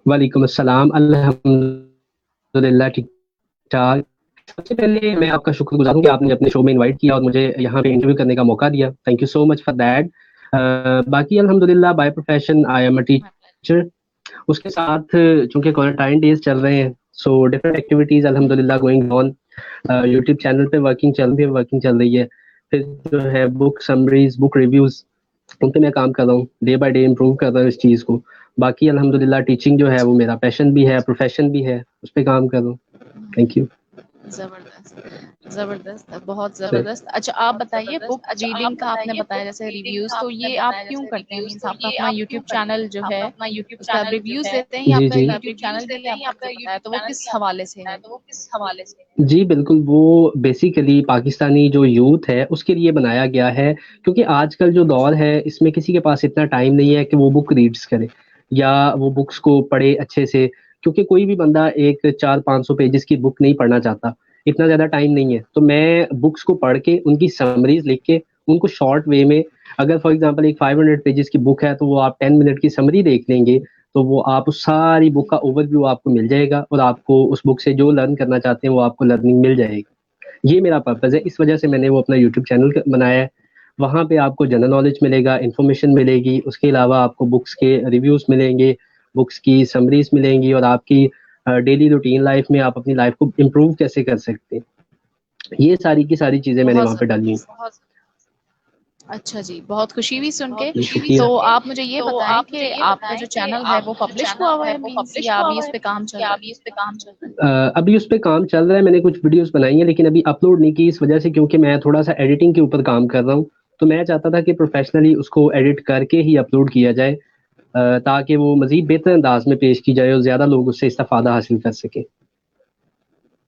वालेकुम अस्सलाम। अल्हम्दुलिल्लाह ठीक ठाक। सबसे पहले मैं आपका शुक्रगुज़ार हूँ कि आपने अपने शो में इनवाइट किया और मुझे यहाँ पे इंटरव्यू करने का मौका दिया। Thank you so much for that. बाकी अल्हम्दुलिल्लाह by profession I am a teacher. उसके साथ चूँकि क्वारंटाइन डेज़ चल रहे हैं, सो डिफरेंट एक्टिविटीज़ अल्हम्दुलिल्लाह गोइंग ऑन। यूट्यूब चैनल पे वर्किंग चल रही है। फिर जो है बुक समरीज़, बुक रिव्यूज़, उन पे मैं काम कर रहा हूँ। डे बाय डे इम्प्रूव कर रहा हूँ इस चीज़ को। बाकी अल्हम्दुलिल्लाह टीचिंग जो है वो मेरा पैशन भी है, प्रोफेशन भी है, उस पे काम कर रहा हूँ। Thank you. ज़बरदस्त, ज़बरदस्त, बहुत सही। ज़बरदस्त। अच्छा आप बताइए बुक रीडिंग का आपने बताया जैसे रिव्यूज़ तो ये आप क्यों करते हैं? मीन्स आपका अपना यूट्यूब चैनल जो है उसका आप रिव्यूज़ देते हैं या जी, आपका जी। यूट्यूब चैनल के लिए आपने मुझे बताया तो वो किस हवाले से है? जी, बिल्कुल, वो बेसिकली पाकिस्तानी जो यूथ है, उसके लिए बनाया गया है, क्योंकि आजकल जो दौर है, इसमें किसी के पास इतना टाइम नहीं है कि वो बुक रीड्स करे या वो बुक्स को पढ़े अच्छे से, क्योंकि कोई भी बंदा एक 400-500 पेजेज़ की बुक नहीं पढ़ना चाहता, इतना ज़्यादा टाइम नहीं है। तो मैं बुक्स को पढ़ के, उनकी समरीज़ लिख के, उनको शॉर्ट वे में, अगर फॉर एग्ज़ाम्पल एक 500 पेजेज़ की बुक है, तो वो आप 10 मिनट की समरी देख लेंगे, तो वो आप उस सारी बुक का ओवरव्यू आपको मिल जाएगा और आपको उस बुक से जो लर्न करना चाहते हैं वो आपको लर्निंग मिल जाएगी। ये मेरा पर्पज़ है, इस वजह से मैंने वो अपना यूट्यूब चैनल बनाया है। वहाँ पे आपको जनरल नॉलेज मिलेगा, इन्फॉर्मेशन मिलेगी, उसके अलावा आपको बुक्स के रिव्यूज़ मिलेंगे, बुक्स की समरीज़ मिलेंगी और आपकी डेली रूटीन लाइफ़ में आप अपनी लाइफ़ को इम्प्रूव कैसे कर सकते हैं। ये सारी की सारी चीज़ें मैंने बहुत वहाँ पे डाली हैं। ज़बरदस्त। अच्छा जी, बहुत खुशी हुई सुन के। जी, शुक्रिया। तो आप मुझे ये बताएँ कि आपका जो चैनल है वो पब्लिश हुआ हुआ है मीन्स या अभी उस पे काम चल रहा है? अभी उस पे काम चल रहा है, मैंने कुछ वीडियोज़ बनाई हैं लेकिन अभी अपलोड नहीं की इस वजह से, क्योंकि मैं थोड़ा-सा एडिटिंग के ऊपर काम कर रहा हूँ। तो मैं चाहता था कि प्रोफ़ेशनली उसको एडिट करके ही अपलोड किया जाए, ताकि वो मज़ीद बेहतर अंदाज़ में पेश की जाए और ज़्यादा लोग उससे इस्तेफ़ादा हासिल कर सकें।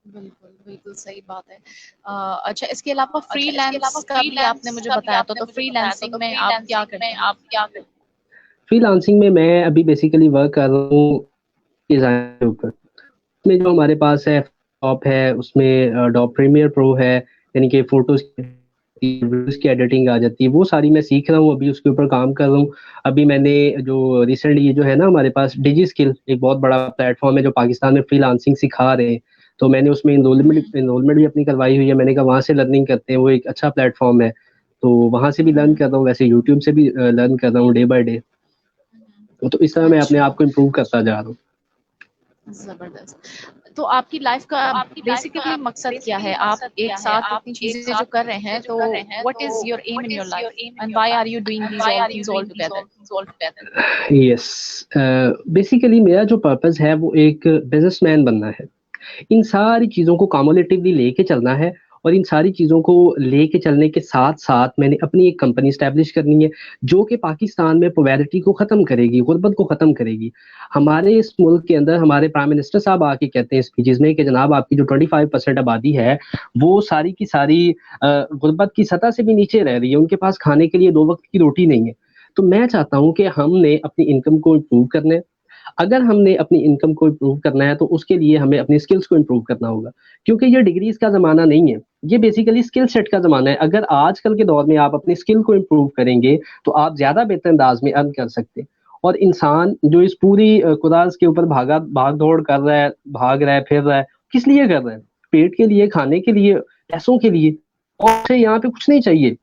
बिल्कुल, बिल्कुल सही बात है। अच्छा इसके अलावा फ्रीलांस का भी आपने मुझे बताया तो फ्रीलांसिंग में आप क्या करते हैं? फ्रीलांसिंग में मैं अभी बेसिकली वर्क कर रहा हूँ डिज़ाइन के ऊपर। उसमें जो हमारे पास है टॉप है, उसमें एडोब प्रीमियर प्रो है, यानी कि फ़ोटोज़ की वीडियोज़ की एडिटिंग आ जाती है, वो सारी मैं सीख रहा हूँ, अभी उसके ऊपर काम कर रहा हूँ। अभी मैंने जो रिसेंटली ये जो है ना हमारे पास डिजी स्किल एक बहुत बड़ा प्लेटफ़ॉर्म है जो पाकिस्तान में फ्रीलांसिंग सिखा रहे हैं, तो मैंने उसमें एनरोलमेंट भी अपनी करवाई हुई है। मैंने कहा वहाँ से लर्निंग करते हैं, वो एक अच्छा प्लेटफ़ॉर्म है, तो वहाँ से भी लर्न कर रहा हूँ, वैसे यूट्यूब से भी लर्न कर रहा हूँ डे बाय डे। तो इस तरह मैं अपने अच्छा। आप को इम्प्रूव करता जा रहा हूँ। ज़बरदस्त। तो आपकी लाइफ़ का बेसिकली मकसद क्या है? आप एक साथ इतनी चीज़ें जो कर रहे हैं तो what is your aim in your life and why are you doing these all things all together? Yes, basically मेरा जो पर्पस है वो एक बिजनेसमैन बनना है। इन सारी चीज़ों को कम्युलेटिवली लेके चलना है और इन सारी चीज़ों को लेके चलने के साथ-साथ मैंने अपनी एक कंपनी एस्टेब्लिश करनी है, जो कि पाकिस्तान में पॉवर्टी को ख़त्म करेगी, गुर्बत को ख़त्म करेगी। हमारे इस मुल्क के अंदर हमारे प्राइम मिनिस्टर साहब आके कहते हैं स्पीचेज़ में कि जनाब आपकी जो 25% आबादी है, वो सारी की सारी गुर्बत की सतह से भी नीचे रह रही है, उनके पास खाने के लिए 2 वक़्त की रोटी नहीं है। तो मैं चाहता हूँ कि हमने अपनी इनकम को इम्प्रूव करना है। अगर हमने अपनी इनकम को इम्प्रूव करना है, तो उसके लिए हमें अपनी स्किल्स को इम्प्रूव करना होगा, क्योंकि ये डिग्रीज़ का ज़माना नहीं है, ये बेसिकली स्किल सेट का ज़माना है। अगर आजकल के दौर में आप अपनी स्किल को इम्प्रूव करेंगे, तो आप ज़्यादा बेहतर अंदाज़ में अर्न कर सकते हैं। और इंसान जो इस पूरी कुराज़ के ऊपर भाग-दौड़ कर रहा है, भाग रहा है, फिर रहा है, किस लिए कर रहा है? पेट के लिए, खाने के लिए, पैसों के लिए, और उसे यहाँ पे कुछ नहीं चाहिए।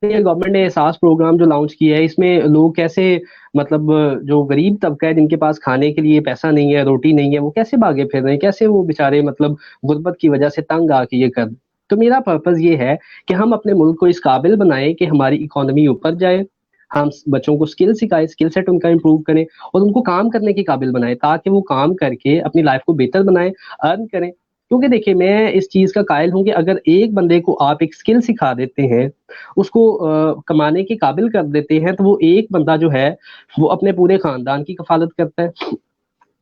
ये गवर्नमेंट ने एहसास प्रोग्राम जो लॉन्च किया है, इसमें लोग कैसे, मतलब जो गरीब तबका है जिनके पास खाने के लिए पैसा नहीं है, रोटी नहीं है, वो कैसे भागे फिर रहे हैं, कैसे वो बेचारे मतलब गुर्बत की वजह से तंग आके ये कर। तो मेरा पर्पज़ ये है कि हम अपने मुल्क को इस काबिल बनाएँ कि हमारी इकोनॉमी ऊपर जाए, हम बच्चों को स्किल सिखाएँ, स्किल सेट उनका इम्प्रूव करें और उनको काम करने के काबिल बनाएँ, ताकि वो काम करके अपनी लाइफ़ को बेहतर बनाएँ, अर्न करें। क्योंकि देखिए, मैं इस चीज़ का कायल हूँ कि अगर एक बंदे को आप एक स्किल सिखा देते हैं, उसको कमाने के काबिल कर देते हैं, तो वो एक बंदा जो है, वो अपने पूरे ख़ानदान की कफ़ालत करता है।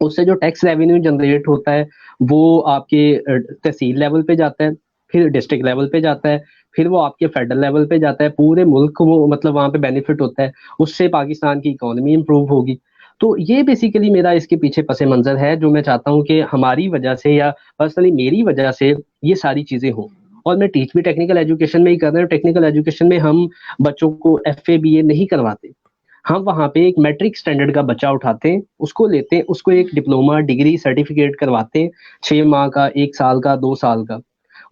उससे जो टैक्स रेवेन्यू जनरेट होता है, वो आपके तहसील लेवल पे जाता है, फिर डिस्ट्रिक्ट लेवल पे जाता है, फिर वो आपके फेडरल लेवल पे जाता है, पूरे मुल्क को वो मतलब वहाँ पे बेनिफिट होता है, उससे पाकिस्तान की इकोनॉमी इम्प्रूव होगी। तो ये बेसिकली मेरा इसके पीछे पस-ए-मंज़र है, जो मैं चाहता हूँ कि हमारी वजह से या पर्सनली मेरी वजह से ये सारी चीज़ें हों। और मैं टीच भी टेक्निकल एजुकेशन में ही कर रहा हूँ, टेक्निकल एजुकेशन में हम बच्चों को एफए, बीए नहीं करवाते। हम वहाँ पे एक मैट्रिक स्टैंडर्ड का बच्चा उठाते हैं, उसको लेते हैं, उसको एक डिप्लोमा, डिग्री, सर्टिफिकेट करवाते हैं, 6 माह का, 1 साल का, 2 साल का।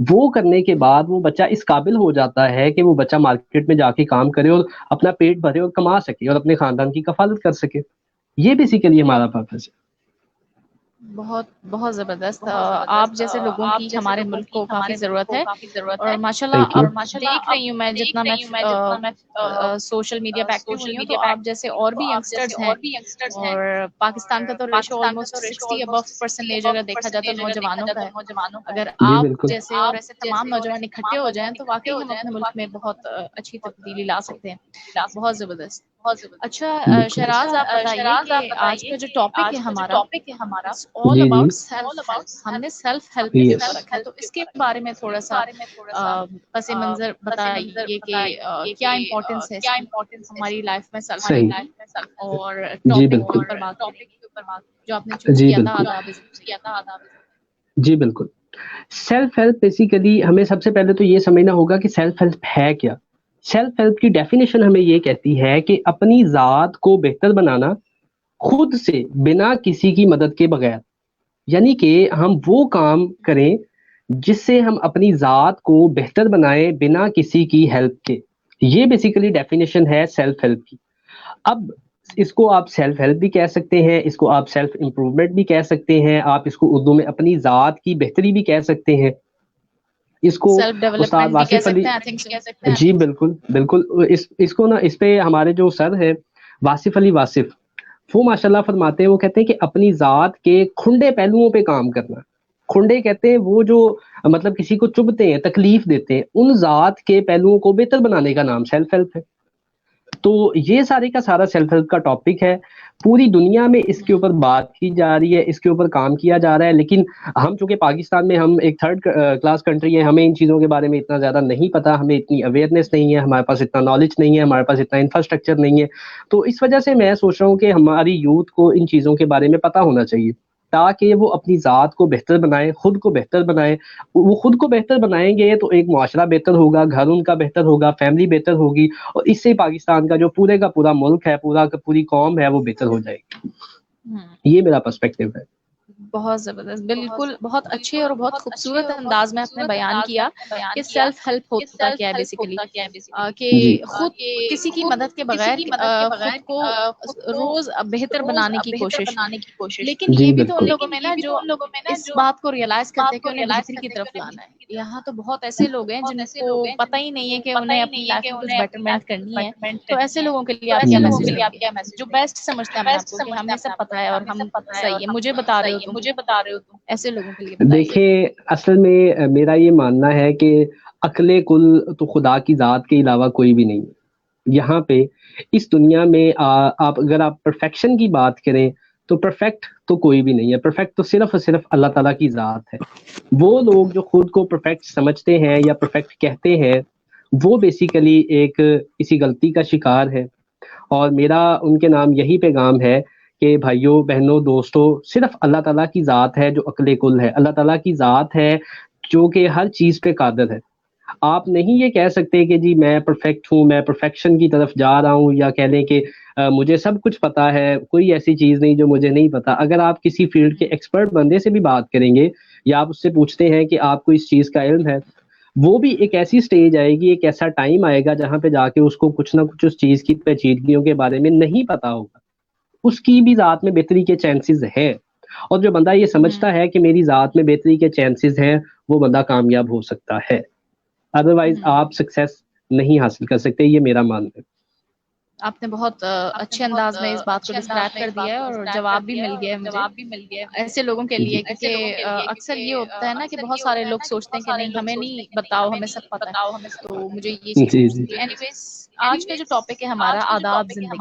वो करने के बाद वो बच्चा इस काबिल हो जाता है कि वो बच्चा मार्केट में जाके काम करे और अपना पेट भरे और कमा सके और अपने खानदान की कफ़ालत कर सके। ये बेसिकली हमारा पर्पस है। बहुत बहुत ज़बरदस्त। आप जैसे लोगों की हमारे मुल्क को काफ़ी ज़रूरत है और माशाल्लाह थैंक यू। अब देख रही हूँ मैं, जितना मैं सोशल मीडिया पे एक्टिव हुई हूँ, तो आप जैसे और भी यंगस्टर्स हैं और पाकिस्तान का तो रेशो ऑलमोस्ट 60 अबव परसेंटेज अगर देखा जाए तो नौजवानों का है। अगर जी, आप बिल्कुल। जैसे और ऐसे तमाम नौजवान इकट्ठे हो जाएँ तो वाक़ई हम अपने मुल्क में बहुत अच्छी तब्दीली ला सकते हैं। बहुत ज़बरदस्त। अच्छा बिल्कुल। शहराज़ आप बताइए कि आज का जो टॉपिक है हमारा, इट्स ऑल जी, जी। About self help. हमने सेल्फ हेल्प पे यस। ज़ोर रखा है, तो इसके बारे में थोड़ा-सा पस मंज़र बताइए कि क्या इम्पोर्टेंस है इसकी हमारी लाइफ में सेल्फ हेल्प सही। की, और जी, टॉपिक के बिल्कुल। ऊपर बात करेंगे, जो आपने चूज़ जी, किया था बिल्कुल। आदाब ज़िंदगी। जी, बिल्कुल। सेल्फ हेल्प बेसिकली हमें सबसे पहले तो ये समझना होगा कि सेल्फ हेल्प है क्या? सेल्फ हेल्प की डेफिनिशन हमें ये कहती है कि अपनी ज़ात को बेहतर बनाना, खुद से बिना किसी की मदद के बगैर। यानी कि हम वो काम करें जिससे हम अपनी ज़ात को बेहतर बनाएँ बिना किसी की हेल्प के। ये बेसिकली डेफिनिशन है सेल्फ हेल्प की। अब इसको आप सेल्फ हेल्प भी कह सकते हैं, इसको आप सेल्फ इम्प्रूवमेंट भी कह सकते हैं, आप इसको उर्दू में अपनी ज़ात की बेहतरी भी कह सकते हैं। इसको सेल्फ उस्ताद डेवलपमेंट भी कह वासिफ़ अली। सकते हैं, आई थिंक सो। जी, बिल्कुल, बिल्कुल। इसको ना इस पे हमारे जो सर हैं, वासिफ़ अली वासिफ़, वो माशाल्लाह फरमाते हैं, वो कहते हैं कि अपनी ज़ात के खुंडे पहलुओं पे काम करना। खुंडे कहते हैं वो जो मतलब किसी को चुभते हैं, तकलीफ़ देते हैं, उन ज़ात के पहलुओं को बेहतर बनाने का नाम सेल्फ हेल्प है। तो ये सारे का सारा सेल्फ हेल्प का टॉपिक है। पूरी दुनिया में इसके ऊपर बात की जा रही है, इसके ऊपर काम किया जा रहा है, लेकिन हम चूँकि पाकिस्तान में हम एक थर्ड क्लास कंट्री है, हमें इन चीज़ों के बारे में इतना ज़्यादा नहीं पता, हमें इतनी अवेयरनेस नहीं है, हमारे पास इतना नॉलेज नहीं है, हमारे पास इतना इंफ्रास्ट्रक्चर नहीं है। तो इस वजह से मैं सोच रहा हूँ कि हमारी यूथ को इन चीज़ों के बारे में पता होना चाहिए, ताकि वो अपनी ज़ात को बेहतर बनाएँ, खुद को बेहतर बनाएँ। वो खुद को बेहतर बनाएँगे तो एक मुआशरा बेहतर होगा, घर उनका बेहतर होगा, फैमिली बेहतर होगी और इससे पाकिस्तान का जो पूरे का पूरा मुल्क है, पूरा का पूरी कौम है, वो बेहतर हो जाएगी। हुँ। ये मेरा पर्सपेक्टिव है। बहुत ज़बरदस्त, बिल्कुल, बहुत अच्छे और बहुत खूबसूरत अंदाज़ में आपने बयान किया कि सेल्फ हेल्प होता क्या है बेसिकली। कि जी। खुद किसी की मदद के बगैर खुद को रोज़ बेहतर बनाने की कोशिश। लेकिन जी, ये भी तो उन बिल्कुल। लोगों में ना जो इस बात को रियलाइज़ करते हैं कि उन्हें बेहतरी की तरफ लाना है। यहाँ तो बहुत ऐसे लोग हैं जिनको पता ही नहीं है कि उन्हें अपनी लाइफ़ में कुछ बेटरमेंट करनी है। तो ऐसे लोगों के लिए आप क्या मैसेज देंगे? जो बेस्ट समझते हैं अपने आप को कि हमें सब पता है और हम सही है, मुझे बता रहे हो तुम। ऐसे लोगों के लिए बताइए। देखिए, असल में मेरा ये मानना है कि अक्ल कुल तो खुदा की ज़ात के अलावा कोई भी नहीं है। यहाँ पे इस दुनिया में आप अगर आप परफेक्शन की बात करें, तो परफेक्ट तो कोई भी नहीं है। परफेक्ट तो सिर्फ़ और सिर्फ़ अल्लाह ताला की ज़ात है। वो लोग जो खुद को परफेक्ट समझते हैं या परफेक्ट कहते हैं, वो बेसिकली एक किसी गलती का शिकार है। और मेरा उनके नाम यही पैगाम है कि भाइयों, बहनों, दोस्तों, सिर्फ़ अल्लाह ताला की ज़ात है जो अक़्ल कुल है। अल्लाह ताला की ज़ात है जो कि हर चीज़ पे क़ादिर है। आप नहीं ये कह सकते कि जी मैं परफेक्ट हूँ, मैं परफेक्शन की तरफ जा रहा हूँ या कह लें कि मुझे सब कुछ पता है, कोई ऐसी चीज़ नहीं जो मुझे नहीं पता। अगर आप किसी फ़ील्ड के एक्सपर्ट बंदे से भी बात करेंगे या आप उससे पूछते हैं कि आपको इस चीज़ का इल्म है, वो भी एक ऐसी स्टेज आएगी, एक ऐसा टाइम आएगा जहाँ पे जाके उसको कुछ ना कुछ उस चीज़ की पेचीदगियों के बारे में नहीं पता होगा। उसकी भी ज़ात में बेहतरी के चांसेज़ हैं और जो बंदा ये समझता हुँ, है कि मेरी ज़ात में बेहतरी के चांसेज़ हैं, वो बंदा कामयाब हो सकता है। अदरवाइज़ हुँ। आप सक्सेस नहीं हासिल कर सकते, ये मेरा मानना है। आपने बहुत अच्छे अंदाज़ में इस बात को डिस्क्राइब कर दिया है और जवाब भी मिल गया है मुझे, ऐसे लोगों के जी। लिए क्योंकि अक्सर ये होता है ना कि बहुत सारे लोग सोचते हैं कि नहीं हमें नहीं बताओ, हमें सब पता है। तो मुझे ये चीज़ जी, जी। पूछनी थी। एनीवेज़ आज का जो टॉपिक है हमारा आदाब ज़िंदगी।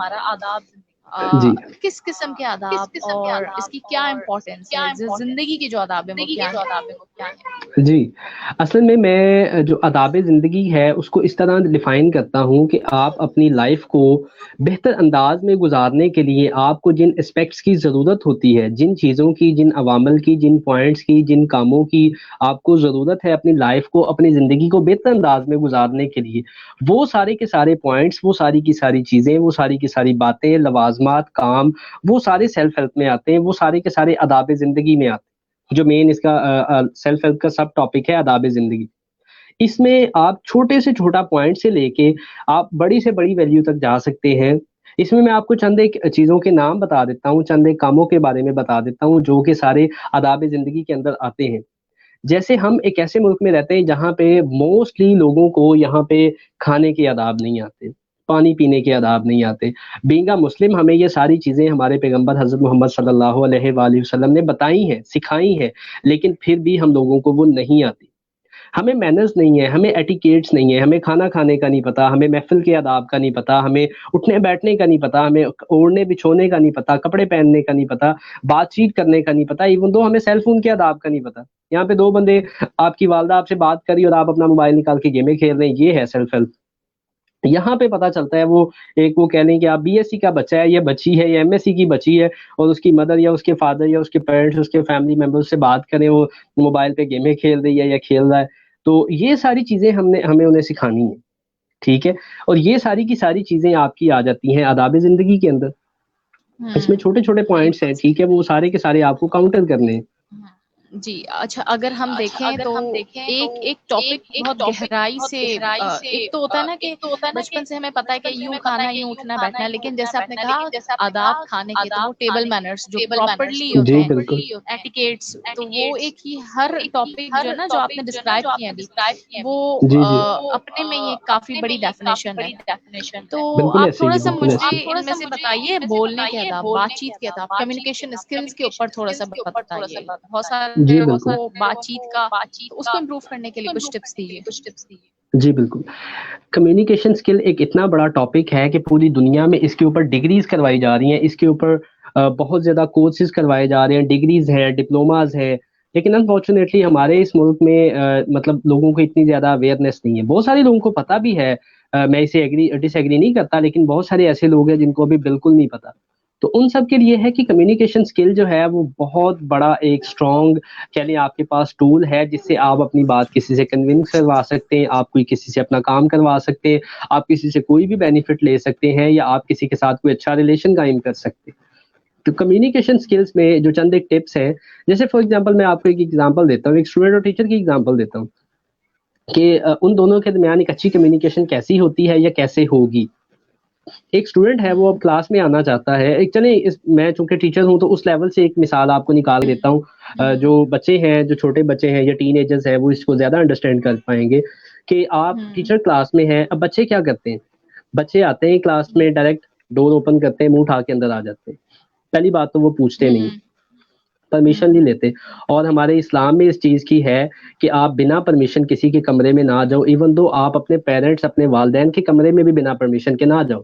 जी किस किस्म के आदाब और इसकी क्या इम्पोर्टेंस है, जिंदगी की जो आदाब है वो क्या है? जी, असल में मैं जो आदाब ज़िंदगी है उसको इस तरह डिफ़ाइन करता हूँ कि आप अपनी लाइफ़ को बेहतर अंदाज़ में गुज़ारने के लिए आपको जिन एस्पेक्ट्स की ज़रूरत होती है, जिन चीज़ों की, जिन अवामल की, जिन पॉइंट्स की, जिन कामों की आपको ज़रूरत है अपनी लाइफ़ को, अपनी ज़िंदगी को बेहतर अंदाज़ में गुज़ारने के लिए, वो सारे के सारे पॉइंट्स, वो सारी की सारी चीज़ें, वो सारी की सारी बातें, लवाज़मात, काम, वो सारे सेल्फ हेल्प में आते हैं, वो सारे के सारे आदाब ज़िंदगी में आते हैं। जो मेन इसका सेल्फ हेल्प का सब टॉपिक है आदाब ज़िंदगी। इसमें आप छोटे से छोटा पॉइंट से लेके आप बड़ी से बड़ी वैल्यू तक जा सकते हैं। इसमें मैं आपको चंद एक चीज़ों के नाम बता देता हूँ, चंद एक कामों के बारे में बता देता हूँ जो कि सारे आदाब ज़िंदगी के अंदर आते हैं। जैसे हम एक ऐसे मुल्क में रहते हैं जहाँ पे मोस्टली लोगों को यहाँ पे खाने के आदाब नहीं आते, पानी पीने के आदाब नहीं आते। बीइंग अ मुस्लिम हमें ये सारी चीज़ें हमारे पैगंबर हज़रत मोहम्मद सल्लल्लाहु अलैहि वसल्लम ने बताई हैं, सिखाई हैं, लेकिन फिर भी हम लोगों को वो नहीं आती। हमें मैनर्स नहीं है, हमें एटिकेट्स नहीं है, हमें खाना खाने का नहीं पता, हमें महफ़िल के आदाब का नहीं पता, हमें उठने-बैठने का नहीं पता, हमें ओढ़ने-बिछोने का नहीं पता, कपड़े पहनने का नहीं पता, बातचीत करने का नहीं पता, इवन दो हमें सेल फ़ोन के आदाब का नहीं पता। यहाँ पे 2 बंदे आपकी वालदा आपसे बात कर रही है और आप अपना मोबाइल निकाल के गेमें खेल रहे हैं, ये है सेल्फ हेल्प। यहाँ पे पता चलता है वो कह लें कि आप बीएससी का बच्चा है या बच्ची है या एमएससी की बच्ची है और उसकी मदर या उसके फादर या उसके पेरेंट्स, उसके फैमिली मेंबर्स से बात करें, वो मोबाइल पे गेमें खेल रही है या खेल रहा है। तो ये सारी चीज़ें हमें उन्हें सिखानी है, ठीक है? और ये सारी की सारी चीज़ें आपकी आ जाती हैं आदाब ज़िंदगी के अंदर। इसमें छोटे-छोटे पॉइंट्स हैं, ठीक है? वो सारे के सारे आपको काउंटर करने हैं। जी, अच्छा अगर हम देखें तो एक एक टॉपिक बहुत गहराई से एक तो होता है ना कि बचपन से हमें पता है कि यूँ खाना, यूँ उठना बैठना, लेकिन जैसे आपने कहा आदाब खाने के, तो वो टेबल मैनर्स जो प्रॉपर्ली होते जी, हैं, बिल्कुल। एटिकेट्स, तो वो एक ही हर टॉपिक जो है ना जो आपने डिस्क्राइब किए अभी, वो जी, जी। अपने में ही एक काफ़ी बड़ी डेफिनेशन है। तो बिल्कुल आप ऐसे ही है, थोड़ा-सा बिल्कुल मुझे ऐसे ही। इनमें से बताइए बोलने के आदाब, बातचीत के आदाब, कम्युनिकेशन स्किल्स के ऊपर थोड़ा-सा बताइए। बहुत जी, सारे लोगों बिल्कुल। को बातचीत का तो उसको इम्प्रूव करने के लिए कुछ टिप्स दीजिए। जी, बिल्कुल। कम्युनिकेशन स्किल एक इतना बड़ा टॉपिक है कि पूरी दुनिया में इसके ऊपर डिग्रीज़ करवाई जा रही हैं, इसके ऊपर बहुत ज़्यादा कोर्सेज़ करवाए जा रहे हैं, डिग्रीज़ हैं, डिप्लोमाज़ हैं। लेकिन अनफॉर्चुनेटली हमारे इस मुल्क में मतलब लोगों को इतनी ज़्यादा अवेयरनेस नहीं है। बहुत सारे लोगों को पता भी है, मैं इसे डिसएग्री नहीं करता, लेकिन बहुत सारे ऐसे लोग हैं जिनको अभी बिल्कुल नहीं पता। तो उन सब के लिए है कि कम्युनिकेशन स्किल जो है वो बहुत बड़ा एक स्ट्रॉन्ग कह लें आपके पास टूल है जिससे आप अपनी बात किसी से कन्विंस करवा सकते हैं, आप कोई किसी से अपना काम करवा सकते हैं, आप किसी से कोई भी बेनिफिट ले सकते हैं या आप किसी के साथ कोई अच्छा रिलेशन कायम कर सकते हैं। तो कम्युनिकेशन स्किल्स में जो चंद एक टिप्स हैं, जैसे फॉर एग्जांपल मैं आपको एक एग्जांपल देता हूँ, एक स्टूडेंट और टीचर की एग्जांपल देता हूँ कि उन दोनों के दरमियान एक अच्छी कम्युनिकेशन कैसी होती है या कैसे होगी। एक स्टूडेंट है वो अब क्लास में आना चाहता है, एक चलिए इस मैं चूँकि टीचर हूँ तो उस लेवल से एक मिसाल आपको निकाल देता हूँ। जो बच्चे हैं, जो छोटे बच्चे हैं या टीनेजर्स हैं वो इसको ज़्यादा अंडरस्टैंड कर पाएँगे कि आप टीचर क्लास में हैं, अब बच्चे क्या करते हैं? बच्चे आते हैं क्लास में डायरेक्ट डोर ओपन करते हैं, मुँह उठा के अंदर आ जाते हैं। पहली बात तो वो पूछते नहीं, परमिशन नहीं लेते और हमारे इस्लाम में इस चीज़ की है कि आप बिना परमिशन किसी के कमरे में ना जाओ, इवन दो आप अपने पेरेंट्स, अपने वालिदैन के कमरे में भी बिना परमिशन के ना जाओ।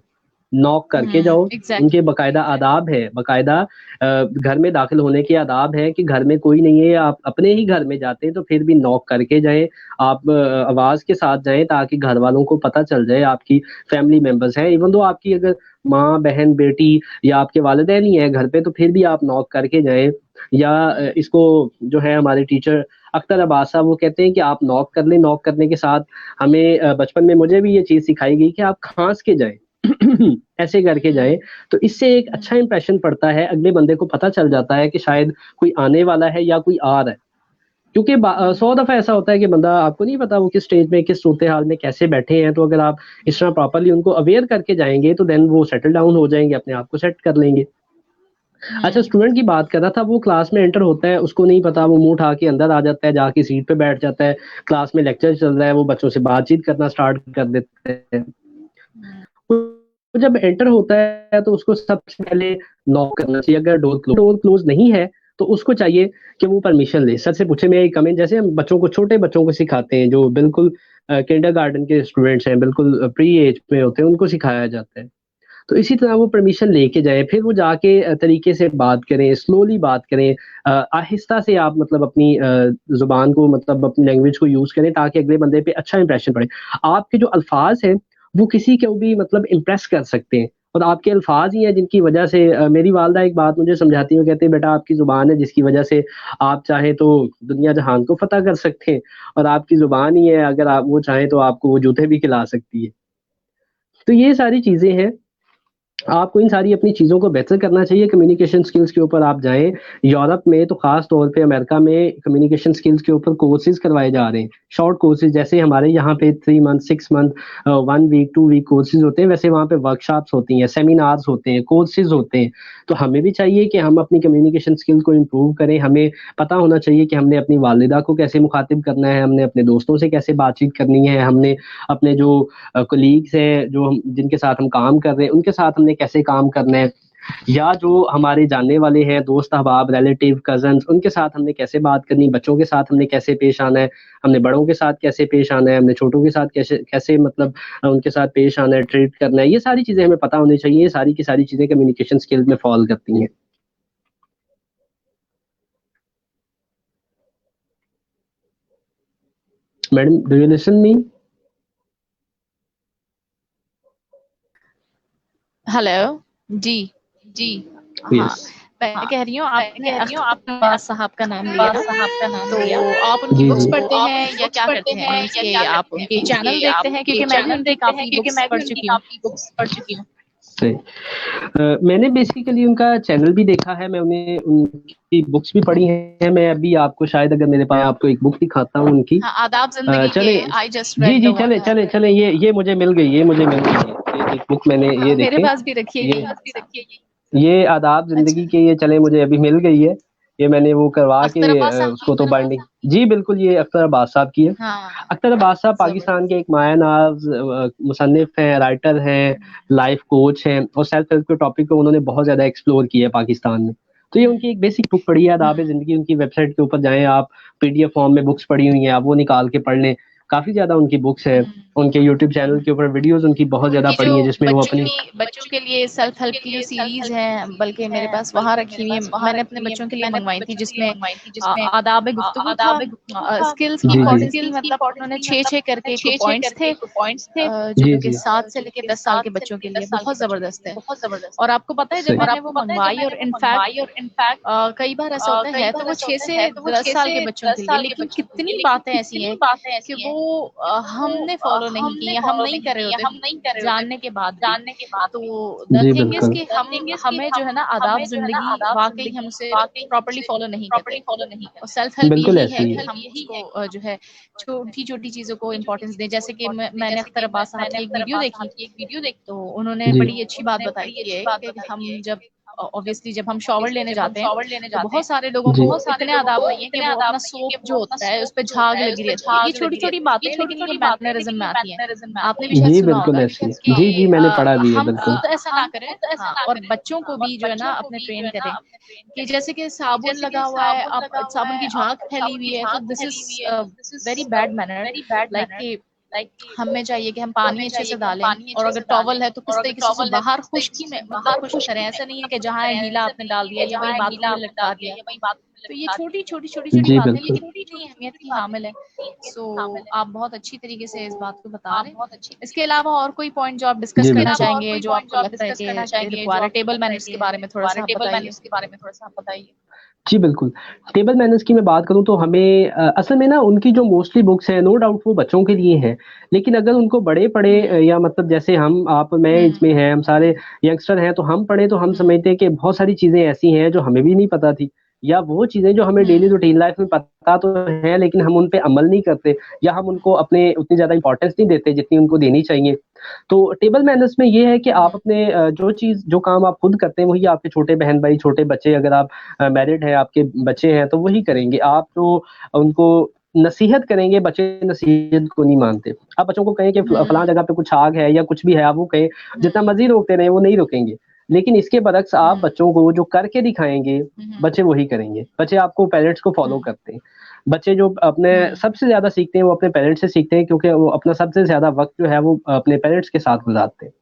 नॉक करके जाओ, उनके एग्ज़ैक्टली। बाकायदा आदाब है, बाकायदा घर में दाखिल होने के आदाब है कि घर में कोई नहीं है, आप अपने ही घर में जाते हैं तो फिर भी नॉक करके जाएँ, आप आवाज़ के साथ जाएँ ताकि घर वालों को पता चल जाए आपकी फैमिली मेंबर्स हैं। इवन दो आपकी अगर माँ, बहन, बेटी या आपके वालिदैन ही हैं घर पे तो फिर भी आप नॉक करके जाएँ या इसको जो है हमारे टीचर अख्तर अब्बास साहब वो कहते हैं कि आप नॉक कर लें, नॉक करने के साथ हमें बचपन में मुझे भी ये चीज़ सिखाई गई कि आप खाँस के जाएँ। ऐसे करके जाएँ, तो इससे एक अच्छा इंप्रेशन पड़ता है, अगले बंदे को पता चल जाता है कि शायद कोई आने वाला है या कोई आ रहा है। क्योंकि 100 दफ़ा ऐसा होता है कि बंदा आपको नहीं पता वो किस स्टेज में, किस सूरत-ए-हाल में कैसे बैठे हैं, तो अगर आप इस तरह प्रॉपर्ली उनको अवेयर करके जाएँगे, तो देन वो सेटल डाउन हो जाएँगे, अपने आप को सेट कर लेंगे। अच्छा स्टूडेंट की बात कर रहा था, वो क्लास में एंटर होता है, उसको नहीं पता, वो मुँह उठा के अंदर आ जाता है, जाके सीट पे बैठ जाता है, क्लास में लेक्चर चल रहा है, वो बच्चों से बातचीत करना स्टार्ट कर देते हैं। वो जब एंटर होता है तो उसको सबसे पहले नॉक करना चाहिए अगर डोर क्लोज़ नहीं है, तो उसको चाहिए कि वो परमिशन ले। सर से पूछे मे आई कम इन? जैसे हम बच्चों को छोटे बच्चों को सिखाते हैं जो बिल्कुल किंडरगार्टन के स्टूडेंट्स हैं, बिल्कुल प्री एज में होते हैं, उनको सिखाया जाता है। तो इसी तरह वो परमिशन लेके जाएँ, फिर वो जाके तरीके से बात करें, स्लोली बात करें, आहिस्ता से आप मतलब अपनी ज़ुबान को मतलब अपनी लैंग्वेज को यूज़ करें ताकि अगले बंदे पे अच्छा इंप्रेशन पड़े। आपके जो अल्फ़ाज़ हैं, वो किसी को भी मतलब इम्प्रेस कर सकते हैं और आपके अल्फ़ाज़ ही हैं जिनकी वजह से मेरी वालिदा एक बात मुझे समझाती हैं, वो कहती हैं, "बेटा आपकी ज़ुबान है जिसकी वजह से आप चाहें तो दुनिया जहान को फ़तह कर सकते हैं और आपकी ज़ुबान ही है अगर आप वो चाहें तो आपको वो जूते भी खिला सकती है।" तो ये सारी चीज़ें हैं, आपको इन सारी अपनी चीज़ों को बेहतर करना चाहिए, कम्युनिकेशन स्किल्स के ऊपर आप जाएँ। यूरोप में तो ख़ास तौर पे अमेरिका में कम्युनिकेशन स्किल्स के ऊपर कोर्सेज़ करवाए जा रहे हैं। शॉर्ट कोर्सेज़ जैसे हमारे यहाँ पे 3 month, 6 month 1 week, 2 week courses होते हैं, वैसे वहाँ पे वर्कशॉप्स होती हैं, सेमिनार्स होते हैं, कोर्सेज़ होते हैं। तो हमें भी चाहिए कि हम अपनी कम्युनिकेशन स्किल को इम्प्रूव करें, हमें पता होना चाहिए कि हमने अपनी वालिदा को कैसे मुखातिब करना है, हमने अपने दोस्तों से कैसे बातचीत करनी है, हमने अपने जो कलीग्स हैं, जो हम जिनके साथ हम काम कर रहे हैं, उनके साथ हमने कैसे काम करना है या जो हमारे जानने वाले हैं, दोस्त अहबाब, रिलेटिव, कज़िन्स उनके साथ हमने कैसे बात करनी, बच्चों के साथ हमने कैसे पेश आना है, हमने बड़ों के साथ कैसे पेश आना है, हमने छोटों के साथ कैसे कैसे मतलब उनके साथ पेश आना है, ट्रीट करना है, ये सारी चीज़ें हमें पता होनी चाहिए, ये सारी की सारी चीज़ें कम्युनिकेशन स्किल्स में फ़ॉल करती हैं। Madam, do you listen me? Hello, जी, जी, हाँ, यस। मैं कह रही हूँ आपने अख्तर आपने अब्बास साहब का नाम लिया, साहब का नाम तो लिया। आप उनकी जी, बुक्स जी। पढ़ते तो आप हैं उनकी या बुक्स क्या पढ़ते करते हैं? हैं मीन्स या के क्या आप करते हैं? उनके मीन्स चैनल कि देखते आप हैं? उनके क्योंकि मैं भी चैनल उनकी देखते हैं काफ़ी क्योंकि बुक्स मैं भी पढ़ उनकी चुकी हूँ। काफ़ी बुक्स पढ़ चुकी हूँ। सही। मैंने बेसिकली उनका चैनल भी देखा है, मैं उन्हें उनकी बुक्स भी पढ़ी हैं, मैं अभी आपको शायद अगर मेरे पास आपको एक बुक दिखाता हूँ उनकी। हाँ, आदाब ज़िंदगी के चले आई जस्ट जी, रेड द जी, वन। चले ये मुझे मिल गई, ये मुझे मिल गई है। ये एक बुक मैंने हाँ, ये मेरे देखें, पास भी रखी है ये यही बुक्स आप। ये आदाब अच्छा, ज़िंदगी के ये चले मुझे अभी मिल गई है। ये मैंने वो करवा के अख्तर अब्बास साहब उसको की? तो बाइंडिंग जी, बिल्कुल ये अख्तर अब्बास साहब की है। हाँ, अख्तर अब्बास साहब पाकिस्तान के ज़बरदस्त। एक माया-नाज़ मुसन्निफ़ हैं, राइटर हैं, हुँ, लाइफ़ कोच हैं और सेल्फ हेल्प के टॉपिक को उन्होंने बहुत ज़्यादा एक्सप्लोर किया है पाकिस्तान में। तो ये हुँ, उनकी एक बेसिक बुक पढ़ी है, आदाब ज़िंदगी, उनकी वेबसाइट के ऊपर जाएँ आप, पीडीएफ फॉर्म में बुक्स पड़ी हुई हैं, आप वो निकाल के पढ़ लें। काफ़ी ज़्यादा उनकी बुक्स हैं, हुँ। उनके यूट्यूब चैनल के ऊपर वीडियोज़ उनकी बहुत ज़्यादा उनकी जो पड़ी हैं जिसमें वो अपनी बच्चों के लिए सेल्फ हेल्प की जो सीरीज़ है, बल्कि मेरे पास वहाँ रखी हुई है। मैंने अपने बच्चों के लिए मँगवाई थी जिसमें आदाब गुफ्तगू था, स्किल्स की जी, जी। इम्पोर्टेंस थी, मतलब उन्होंने 6-6 करके कुछ पॉइंट्स थे जो जी, कि जी। 7 से लेके 10 साल के बच्चों के लिए बहुत ज़बरदस्त है। और आपको पता है जब सही। मैंने वो मँगवाई और इनफैक्ट कई बार ऐसा होता है तो वो 6 से 10 साल के बच्चों के लिए, लेकिन कितनी बातें ऐसी हैं कि वो हमने फॉलो नहीं की या हम नहीं कर रहे होते जानने के बाद भी। तो द जी, थिंग इज़ बिल्कुल। कि हम हमें जो है ना आदाब ज़िंदगी वाक़ई हम उसे प्रॉपर्ली फॉलो नहीं करते। और सेल्फ हेल्प बिल्कुल यही ऐसे है ही कि है। हम उसको जो है छोटी-छोटी चीज़ों को इम्पोर्टेंस दें। जैसे कि मैंने अख्तर अब्बास साहब की एक वीडियो देखी, तो उन्होंने जी। बड़ी अच्छी बात बताई है कि हम जब ऑब्वियसली जब हम शॉवर लेने जाते हैं, तो बहुत सारे लोगों जी। को इतने आदाब नहीं है कि वो अपना सोप जो होता है, उस पे झाग लगी रहती है। ये छोटी-छोटी बातें हैं, लेकिन ये मैनरिज़्म में आती हैं। आपने भी शायद जी, सुना बिल्कुल होगा ऐसी है। कि जी, जी, मैंने पढ़ा भी है, हम बिल्कुल। खुद ऐसा ना करें, हाँ, और बच्चों को भी जो है ना अपने ट्रेन करें कि जैसे कि साबुन लगा हुआ है, अब साबुन की झाग फैली हुई है, तो this is very bad manner. Like कि हमें चाहिए कि हम पानी अच्छे से डालें और अगर टॉवल है तो किस तरीके से उसे बाहर खुश्की में मतलब खुश्क करें। ऐसा नहीं है कि जहाँ है गीला आपने डाल दिया या वहीं बाथरूम में लटका दिया। तो ये छोटी-छोटी जी, बातें बिल्कुल। लेकिन कितनी अहमियत की हामिल है। सो आप बहुत अच्छी तरीके से इस बात को बता रहे हैं। इसके अलावा और कोई पॉइंट जो आप डिस्कस जी, करना बिल्कुल। चाहेंगे, जो आपको लगता है कि रिक्वायर है? टेबल मैनर्स के बारे में थोड़ा-सा आप बताइए। जी, बिल्कुल। टेबल मैनर्स की मैं बात करूँ तो हमें असल में ना उनकी जो मोस्टली बुक्स हैं, नो डाउट वो बच्चों के लिए हैं। लेकिन अगर उनको बड़े पढ़े हुँ, या मतलब जैसे हम, आप, मैं एज हुँ, में हैं, हम सारे यंगस्टर हैं, तो हम पढ़े तो हम हुँ, समझते हैं कि बहुत सारी चीज़ें ऐसी हैं जो हमें भी नहीं पता थी या वो चीज़ें जो हमें डेली हुँ, रूटीन लाइफ़ में पता तो हैं लेकिन हम उन पे अमल नहीं करते या हम उनको अपने उतनी ज़्यादा इम्पोर्टेंस नहीं देते जितनी उनको देनी चाहिए। तो टेबल मैनर्स में ये है कि आप हुँ, अपने जो काम आप खुद करते हैं वही आपके छोटे बहन-भाई, छोटे बच्चे, अगर आप मैरिड हैं, आपके बच्चे हैं तो वही करेंगे। आप जो उनको नसीहत करेंगे, बच्चे नसीहत को नहीं मानते। आप बच्चों को कहें कि फलाँ हुँ, जगह पे कुछ आग है या कुछ भी है, आप वो कहें, जितना हुँ, मर्ज़ी रोकते रहें, वो नहीं रुकेंगे। लेकिन इसके बरअक्स आप हुँ, बच्चों को जो करके दिखाएँगे, हुँ, बच्चे वही करेंगे। बच्चे आपको पेरेंट्स को फ़ॉलो हुँ, करते हैं। बच्चे जो अपने हुँ, सबसे ज़्यादा सीखते हैं, वो अपने पेरेंट्स से सीखते हैं क्योंकि वो अपना सबसे ज़्यादा वक़्त जो है वो अपने पेरेंट्स के साथ गुज़ारते हैं।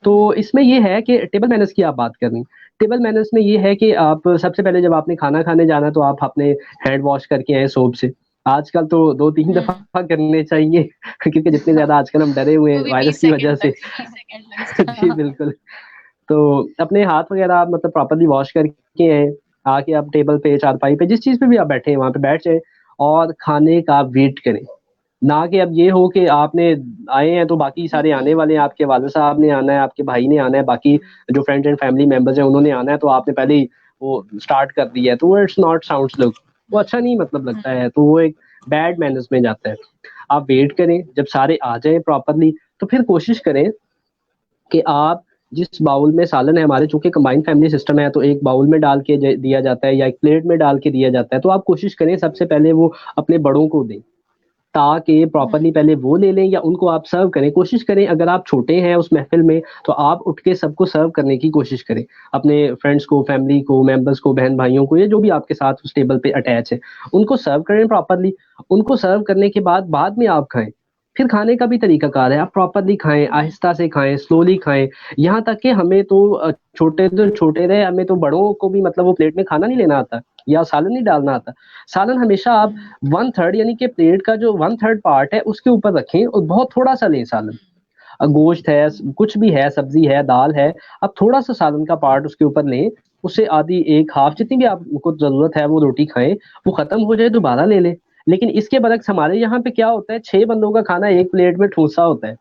तो इसमें ये है कि टेबल मैनर्स की आप बात कर रही हैं। टेबल मैनर्स में ये है कि आप सबसे पहले जब आपने खाना खाने जाना तो आप अपने हैंड वॉश करके आएँ सोप से। आजकल तो 2-3 दफ़ा करने चाहिए क्योंकि जितने ज़्यादा आजकल हम डरे हुए वो हैं भी वायरस 20 की वजह सेकंड से। तक 20 सेकंड लग जी, बिल्कुल। तो अपने हाथ वगैरह आप मतलब प्रॉपर्ली वॉश करके आएँ, आके आप टेबल पे, चारपाई पे, जिस चीज़ पे भी आप बैठे हैं वहाँ पे बैठ जाएँ और खाने का वेट करें। ना कि अब ये हो कि आपने आए हैं तो बाकी सारे आने वाले हैं, आपके वालिद साहब ने आना है, आपके भाई ने आना है, बाकी जो फ्रेंड्स एंड फैमिली मेंबर्स हैं उन्होंने आना है, तो आपने पहले ही वो स्टार्ट कर दिया है, तो वो इट्स नॉट साउंड्स लुक वो अच्छा नहीं मतलब लगता है, तो वो एक बैड मैनर्स में जाता है। आप वेट करें, जब सारे आ जाएँ प्रॉपर्ली, तो फिर कोशिश करें कि आप जिस बाउल में सालन है हमारे, चूँकि कंबाइंड फैमिली सिस्टम है, तो एक बाउल में डाल के दिया जाता है या एक प्लेट में डाल के दिया जाता है, तो आप कोशिश करें सबसे पहले वो अपने बड़ों को दें। ताकि प्रॉपर्ली पहले वो ले लें या उनको आप सर्व करें। कोशिश करें अगर आप छोटे हैं उस महफ़िल में, तो आप उठ के सबको सर्व करने की कोशिश करें। अपने फ्रेंड्स को, फैमिली को, मेंबर्स को, बहन-भाइयों को या जो भी आपके साथ उस टेबल पे अटैच है, उनको सर्व करें प्रॉपर्ली। उनको सर्व करने के बाद में आप खाएँ। फिर खाने का भी तरीकाकार है, आप प्रॉपर्ली खाएँ, आहिस्ता से खाएँ, स्लोली खाएँ। यहाँ तक कि हमें तो छोटे तो छोटे रहे, हमें तो बड़ों को भी मतलब वो प्लेट में खाना नहीं लेना आता या सालन नहीं डालना आता। सालन हमेशा आप 1/3 यानी कि प्लेट का जो 1/3 पार्ट है उसके ऊपर रखें और बहुत थोड़ा-सा लें सालन। गोश्त है, कुछ भी है, सब्ज़ी है, दाल है, आप थोड़ा-सा सालन का पार्ट उसके ऊपर लें, उससे आधी 1 हाफ़ जितनी भी आपको ज़रूरत है वो रोटी खाएँ, वो ख़त्म हो जाए दोबारा ले लें। लेकिन इसके बरअक्स हमारे यहाँ पे क्या होता है 6 बंदों का खाना एक प्लेट में ठूँसा होता है।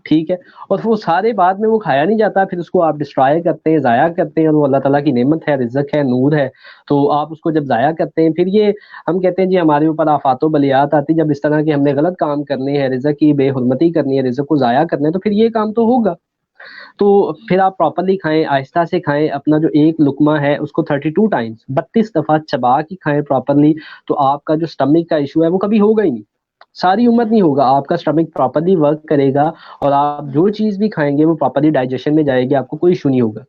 ठीक है? और वो सारे बाद में वो खाया नहीं जाता, फिर उसको आप डिस्ट्रॉय करते हैं, ज़ाया करते हैं और वो अल्लाह ताला की नेमत है, रिज़्क़ है, नूर है, तो आप उसको जब ज़ाया करते हैं, फिर ये हम कहते हैं जी हमारे ऊपर आफ़ात व बलियात आती, जब इस तरह के हमने गलत काम करने हैं, रिज़्क़ की बेहुरमती करनी है, रिज़्क़ को ज़ाया करना है, तो फिर ये काम तो होगा। तो फिर आप प्रॉपर्ली खाएँ, आहिस्ता से खाएँ, अपना जो एक लुक़मा है उसको 32 टाइम्स 32 दफ़ा चबा के खाएँ प्रॉपर्ली, तो आपका जो स्टमक का इश्यू है वो कभी होगा ही नहीं। सारी उम्र नहीं होगा, आपका स्टमक प्रॉपर्ली वर्क करेगा और आप जो चीज़ भी खाएँगे वो प्रॉपर्ली डाइजेशन में जाएगी, आपको कोई इश्यू नहीं होगा।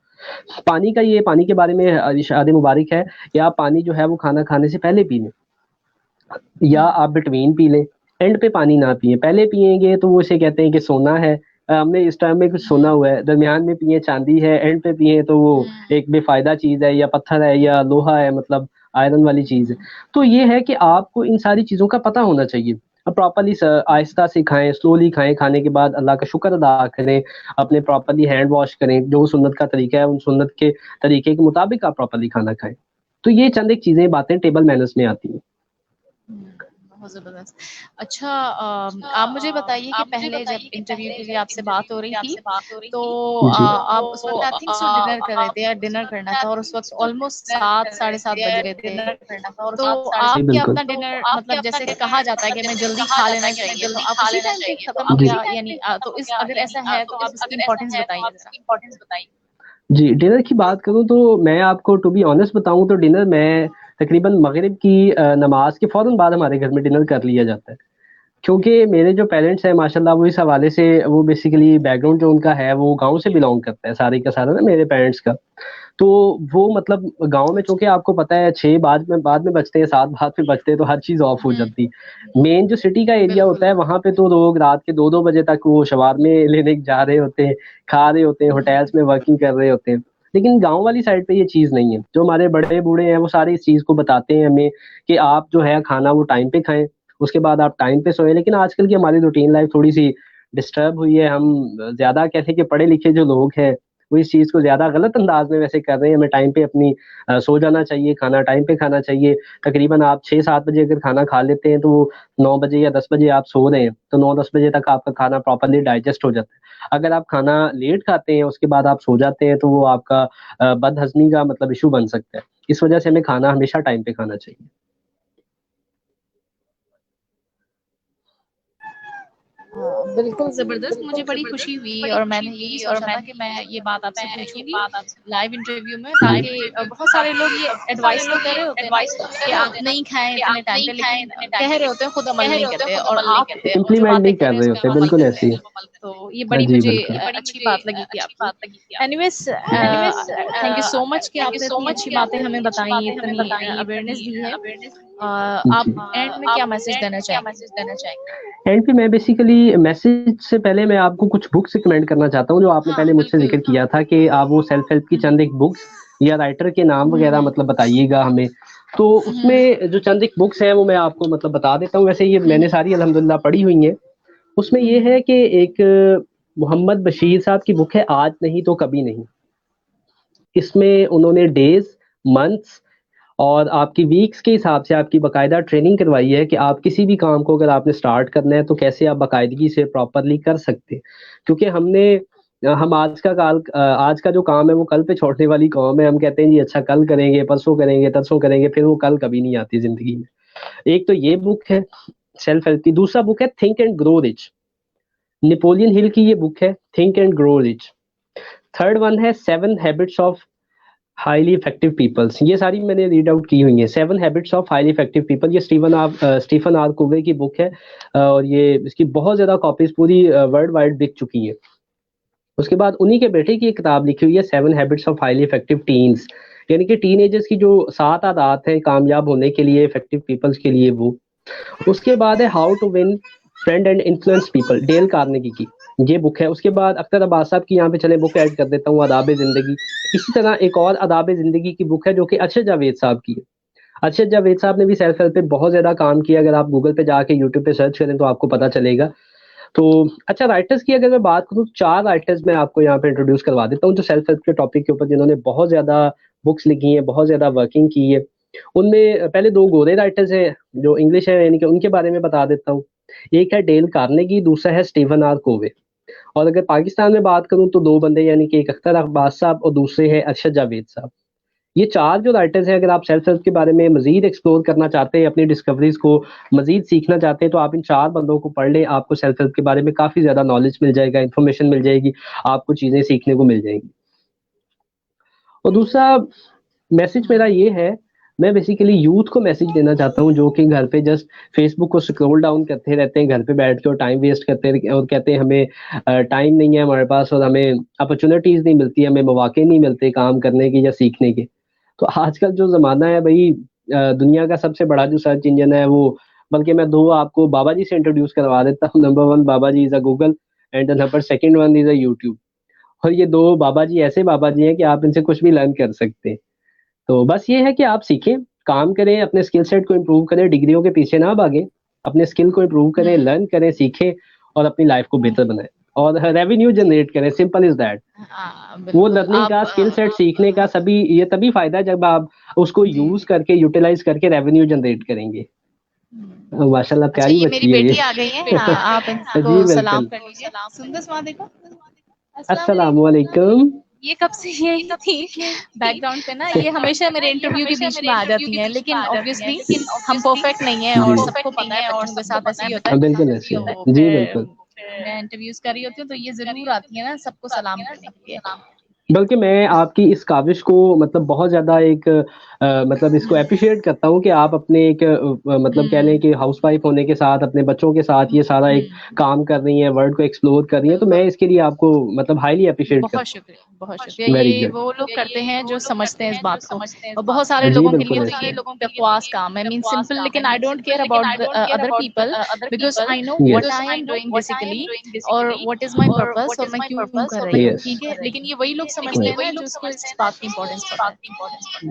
पानी के बारे में इरशाद मुबारिक है कि आप पानी जो है वो खाना खाने से पहले पी लें या आप बिटवीन पी लें, एंड पे पानी ना पिएँ। पहले पिएँगे तो वो इसे कहते हैं कि सोना है, हमने इस टाइम में कुछ सोना हुआ है, दरमियान में पिएँ चाँदी है, एंड पे पिएँ तो वो एक बेफ़ायदा चीज़ है या पत्थर है या लोहा है मतलब आयरन वाली चीज़ है। तो ये है कि आपको इन सारी चीज़ों का पता होना चाहिए। प्रॉपर्ली आहिस्ता से खाएँ, स्लोली खाएँ, खाने के बाद अल्लाह का शुक्र अदा करें, अपने प्रॉपर्ली हैंड वॉश करें, जो सुन्नत का तरीका है, उन सुन्नत के तरीके के मुताबिक आप प्रॉपर्ली खाना खाएँ। तो ये चंद एक चीज़ें, बातें टेबल मैनर्स में आती हैं। बहुत ज़बरदस्त। अच्छा आप मुझे बताइए कि पहले जब इंटरव्यू के लिए आपसे बात हो रही थी, तो जी। आप उस वक़्त आई थिंक सो डिनर कर रहे थे या डिनर करना था और उस वक़्त ऑलमोस्ट 7 साढ़े 7 बज रहे थे। तो जी, आप क्या बिल्कुल। अपना डिनर मतलब जैसे कहा जाता है कि हमें जल्दी खा लेना चाहिए, तो आप उसी टाइम पे ख़त्म जी। किया यानी तो इस अगर ऐसा है तो आप इसकी इम्पोर्टेंस बताइए ज़रा? जी, डिनर की बात करूँ तो मैं आपको टू बी ऑनेस्ट बताऊँ तो डिनर मैं तकरीबन मगरिब की नमाज़ के फ़ौरन बाद हमारे घर में डिनर कर लिया जाता है। क्योंकि मेरे जो पेरेंट्स हैं माशाल्लाह वो इस हवाले से वो बेसिकली बैकग्राउंड जो उनका है वो गाँव से बिलॉन्ग करता है सारे का सारा ना मेरे पेरेंट्स का। तो वो मतलब गाँव में चूँकि आपको पता है 6 बाद में बजते हैं, 7 बाद में बजते हैं तो हर चीज़ ऑफ हो हुँ, जाती है। मेन जो सिटी का एरिया होता बिल्कुल। है वहाँ पे तो लोग रात के 2-2 बजे तक वो शवारमे लेने जा रहे होते हैं, खा रहे होते हैं, होटल्स में वर्किंग कर रहे होते हैं। लेकिन गाँव वाली साइड पे ये चीज़ नहीं है। जो हमारे बड़े-बूढ़े हैं वो सारी इस चीज़ को बताते हैं हमें कि आप जो है खाना वो टाइम पे खाएँ, उसके बाद आप टाइम पे सोएँ। लेकिन आजकल की हमारी रूटीन लाइफ़ थोड़ी-सी डिस्टर्ब हुई है। हम ज़्यादा कहते हैं कि पढ़े-लिखे जो लोग हैं वो इस चीज़ को ज़्यादा गलत अंदाज़ में वैसे कर रहे हैं, हमें टाइम पे अपनी सो जाना चाहिए, खाना टाइम पे खाना चाहिए। तकरीबन आप 6-7 बजे अगर खाना खा लेते हैं, तो वो 9 बजे या 10 बजे आप सो रहे हैं, तो 9-10 बजे तक आपका खाना प्रॉपर्ली डाइजेस्ट हो जाता है। अगर आप खाना लेट खाते हैं, उसके बाद आप सो जाते हैं, तो वो आपका बदहज़मी का मतलब इश्यू बन सकता है। इस वजह से हमें खाना हमेशा टाइम पे खाना चाहिए। बिल्कुल ज़बरदस्त, मुझे बड़ी खुशी हुई और मैंने यही सोचा था कि मैं ये बात आपसे पूछूँगी लाइव इंटरव्यू में ताकि बहुत सारे लोग ये एडवाइस तो कर रहे होते हैं ना कि आप नहीं खाएँ इतने टाइम पे लेकिन कह रहे होते हैं खुद अमल नहीं करते और आप जो इम्प्लीमेंट बातें नहीं कर कर रहे हैं रहे उस पे होते, अमल बिल्कुल करते ऐसे हैं। ही। तो ये हाँ बड़ी जी, मुझे बिल्कुल। अच्छी बात लगी थी आपकी। Anyways thank you so much कि आपने इतनी अच्छी बातें हमें बताई, इतनी अवेयरनेस दी है। आप एंड में क्या मैसेज देना चाहेंगे? एंड पे मैं बेसिकली मैसेज से पहले मैं आपको कुछ बुक्स रिकमेंड करना चाहता हूँ जो आपने पहले मुझसे जिक्र किया था कि आप वो सेल्फ हेल्प की चंद एक बुक्स या राइटर के नाम वगैरह मतलब बताइएगा हमें। तो उसमें जो चंद एक बुक्स हैं वो मैं आपको मतलब बता देता हूँ। वैसे ये मैंने सारी अल्हम्दुलिल्लाह पढ़ी हुई हैं। उसमें ये है कि एक मोहम्मद बशीर साहब की बुक है आज नहीं तो कभी नहीं। इसमें उन्होंने डेज, मंथ्स और आपकी वीक्स के हिसाब से आपकी बाकायदा ट्रेनिंग करवाई है कि आप किसी भी काम को अगर आपने स्टार्ट करना है तो कैसे आप बाकायदगी से प्रॉपरली कर सकते हैं। क्योंकि हम आज का जो काम है वो कल पे छोड़ने वाली काम है। हम कहते हैं जी अच्छा कल करेंगे, परसों करेंगे, तरसों करेंगे, फिर वो कल कभी नहीं आती ज़िंदगी में। एक तो ये बुक है सेल्फ हेल्प की। दूसरा बुक है think and grow rich. Napoleon Hill की ये बुक है think and grow rich. Third one है 7 habits of highly effective peoples. ये सारी मैंने रीड आउट की हुई है। 7 habits of highly effective people, ये स्टीफन आर कोवे की बुक है। और ये इसकी बहुत ज्यादा कॉपीज पूरी वर्ल्ड वाइड बिक चुकी है। उसके बाद उन्हीं के बेटे की एक किताब लिखी हुई है 7 habits of highly effective teens, यानी कि टीनेजर्स की जो 7 आदत है कामयाब होने के लिए इफेक्टिव पीपल्स के लिए वो। उसके बाद है how to win friend and influence people, Dale Carnegie की ये बुक है। उसके बाद अख्तर अब्बास साहब की यहाँ पे चले बुक ऐड कर देता हूँ, आदाब जिंदगी। इसी तरह एक और आदाब जिंदगी की बुक है जो कि अरशद जावेद साहब की है। अरशद जावेद साहब ने भी सेल्फ हेल्प पे बहुत ज्यादा काम किया। अगर आप गूगल पे जाके यूट्यूब पे सर्च करें तो आपको पता चलेगा। तो अच्छा, राइटर्स की अगर मैं बात करूँ, 4 राइटर्स मैं आपको यहाँ पे इंट्रोड्यूस करवा देता हूँ जो सेल्फ हेल्प के टॉपिक के ऊपर जिन्होंने बहुत ज्यादा बुक्स लिखी है, बहुत ज्यादा वर्किंग की है। उनमें पहले 2 गोरे राइटर्स हैं जो इंग्लिश है, यानी कि उनके बारे में बता देता हूँ। एक है डेल कार्नेगी, दूसरा है स्टीवन आर कोवे। और अगर पाकिस्तान में बात करूं तो 2 बंदे, यानी कि एक अख्तर अब्बास साहब और दूसरे हैं अरशद जावेद साहब। ये 4 जो राइटर्स हैं, अगर आप सेल्फ हेल्प के बारे में मजीद एक्सप्लोर करना चाहते हैं, अपनी डिस्कवरीज को मजीद सीखना चाहते हैं, तो आप इन 4 बंदों को पढ़ लें। आपको सेल्फ हेल्प के बारे में काफी ज्यादा नॉलेज मिल जाएगा, इन्फॉर्मेशन मिल जाएगी, आपको चीजें सीखने को मिल जाएंगी। और दूसरा मैसेज मेरा ये है, मैं बेसिकली यूथ को मैसेज देना चाहता हूँ जो कि घर पे जस्ट फेसबुक को स्क्रॉल डाउन करते रहते हैं, घर पे बैठ के और टाइम वेस्ट करते हैं और कहते हैं हमें टाइम नहीं है हमारे पास और हमें अपॉर्चुनिटीज नहीं मिलती, हमें मौके नहीं मिलते काम करने के या सीखने के। तो आजकल जो जमाना है भाई, दुनिया का सबसे बड़ा जो सर्च इंजन है वो, बल्कि मैं 2 आपको बाबा जी से इंट्रोड्यूस करवा देता हूँ। नंबर 1 बाबा जी is a Google and the number second one is a YouTube. और ये 2 बाबा जी ऐसे बाबा जी हैं कि आप इनसे कुछ भी लर्न कर सकते हैं। तो बस ये है कि आप सीखें, काम करें, अपने स्किल सेट को इम्प्रूव करें, डिग्रियों के पीछे ना भागें, अपने स्किल को इम्प्रूव करें, लर्न करें, सीखें और अपनी लाइफ को बेहतर बनाएं और रेवेन्यू जनरेट करें। Simple is that. वो लर्निंग का, स्किल सेट सीखने का सभी ये तभी फायदा है जब आप उसको यूज करके, यूटिलाइज करके रेवेन्यू जनरेट करेंगे। माशाल्लाह अच्छा, प्यारी ये मेरी बच्ची है बेटी ये। आ गई है, हाँ, आप इनको जी सलाम बिल्कुल। कर लीजिए। सुंदर माँ देखो। अस्सलाम वालेकुम। ये कब से यही थी बैकग्राउंड पे ना, ये हमेशा मेरे इंटरव्यू के बीच में आ जाती हैं, लेकिन ऑब्वियसली हम परफेक्ट नहीं है और सबको पता है, बच्चों के साथ ऐसे ही होता है। बिल्कुल ऐसे है तो जी, फिर बिल्कुल। मैं इंटरव्यूज कर रही होती हूँ तो ये जरूर आती है ना सबको सलाम करने के लिए। बल्कि मैं आपकी इस काविश को मतलब बहुत ज़्यादा एक मतलब इसको एप्रिशिएट करता हूँ कि आप अपने एक मतलब कह लें कि हाउसवाइफ होने के साथ अपने बच्चों के साथ ये सारा एक काम कर रही हैं, वर्ल्ड को एक्सप्लोर कर रही हैं। तो मैं इसके लिए आपको मतलब हाईली एप्रिशिएट करता बहुत शुक्रिया, बहुत शुक्रिया। हूँ। वेरी ये गुड। वो लोग करते हैं जो समझते हैं इस बात को, और बहुत सारे जी लोगों के लिए बिल्कुल तो ऐसे ये है। बकवास काम है, मीन सिंपल, लेकिन I don't care about other people because I know what yes I am doing basically और व्हाट इज माय पर्पस और मैं क्यों कर रही हूँ, यस ठीक है। लेकिन ये वही लोग समझते हैं ना जो उसको इस बात की इम्पोर्टेंस पता है।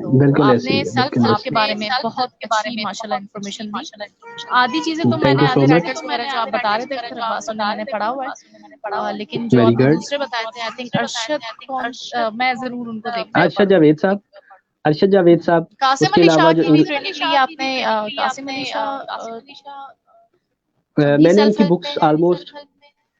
तो बिल्कुल ऐसे ही आपने है, सेल्फ बिल्कुल हेल्प के ऐसे ही बारे में बहुत अच्छी माशाल्लाह इन्फॉर्मेशन दी। आधी चीजें तो है। थैंक मैंने, यू सो आधे मच। राइटर्स वगैरह जो आप बता रहे थे अख्तर अब्बास ने मैंने पढ़ा हुआ है, लेकिन जो वेरी आपने गुड। दूसरे बताए थे, आई थिंक अरशद कौन, मैं जरूर उनको देखूंगी। अरशद जावेद साहब, अरशद जावेद साहब। कासिम उसके अली अलावा शाह जो की भी ट्रेनिंग ली आपने? कासिम अली शाह भी मैंने सेल्फ उनकी हेल्प बुक्स में है? ऑलमोस्ट,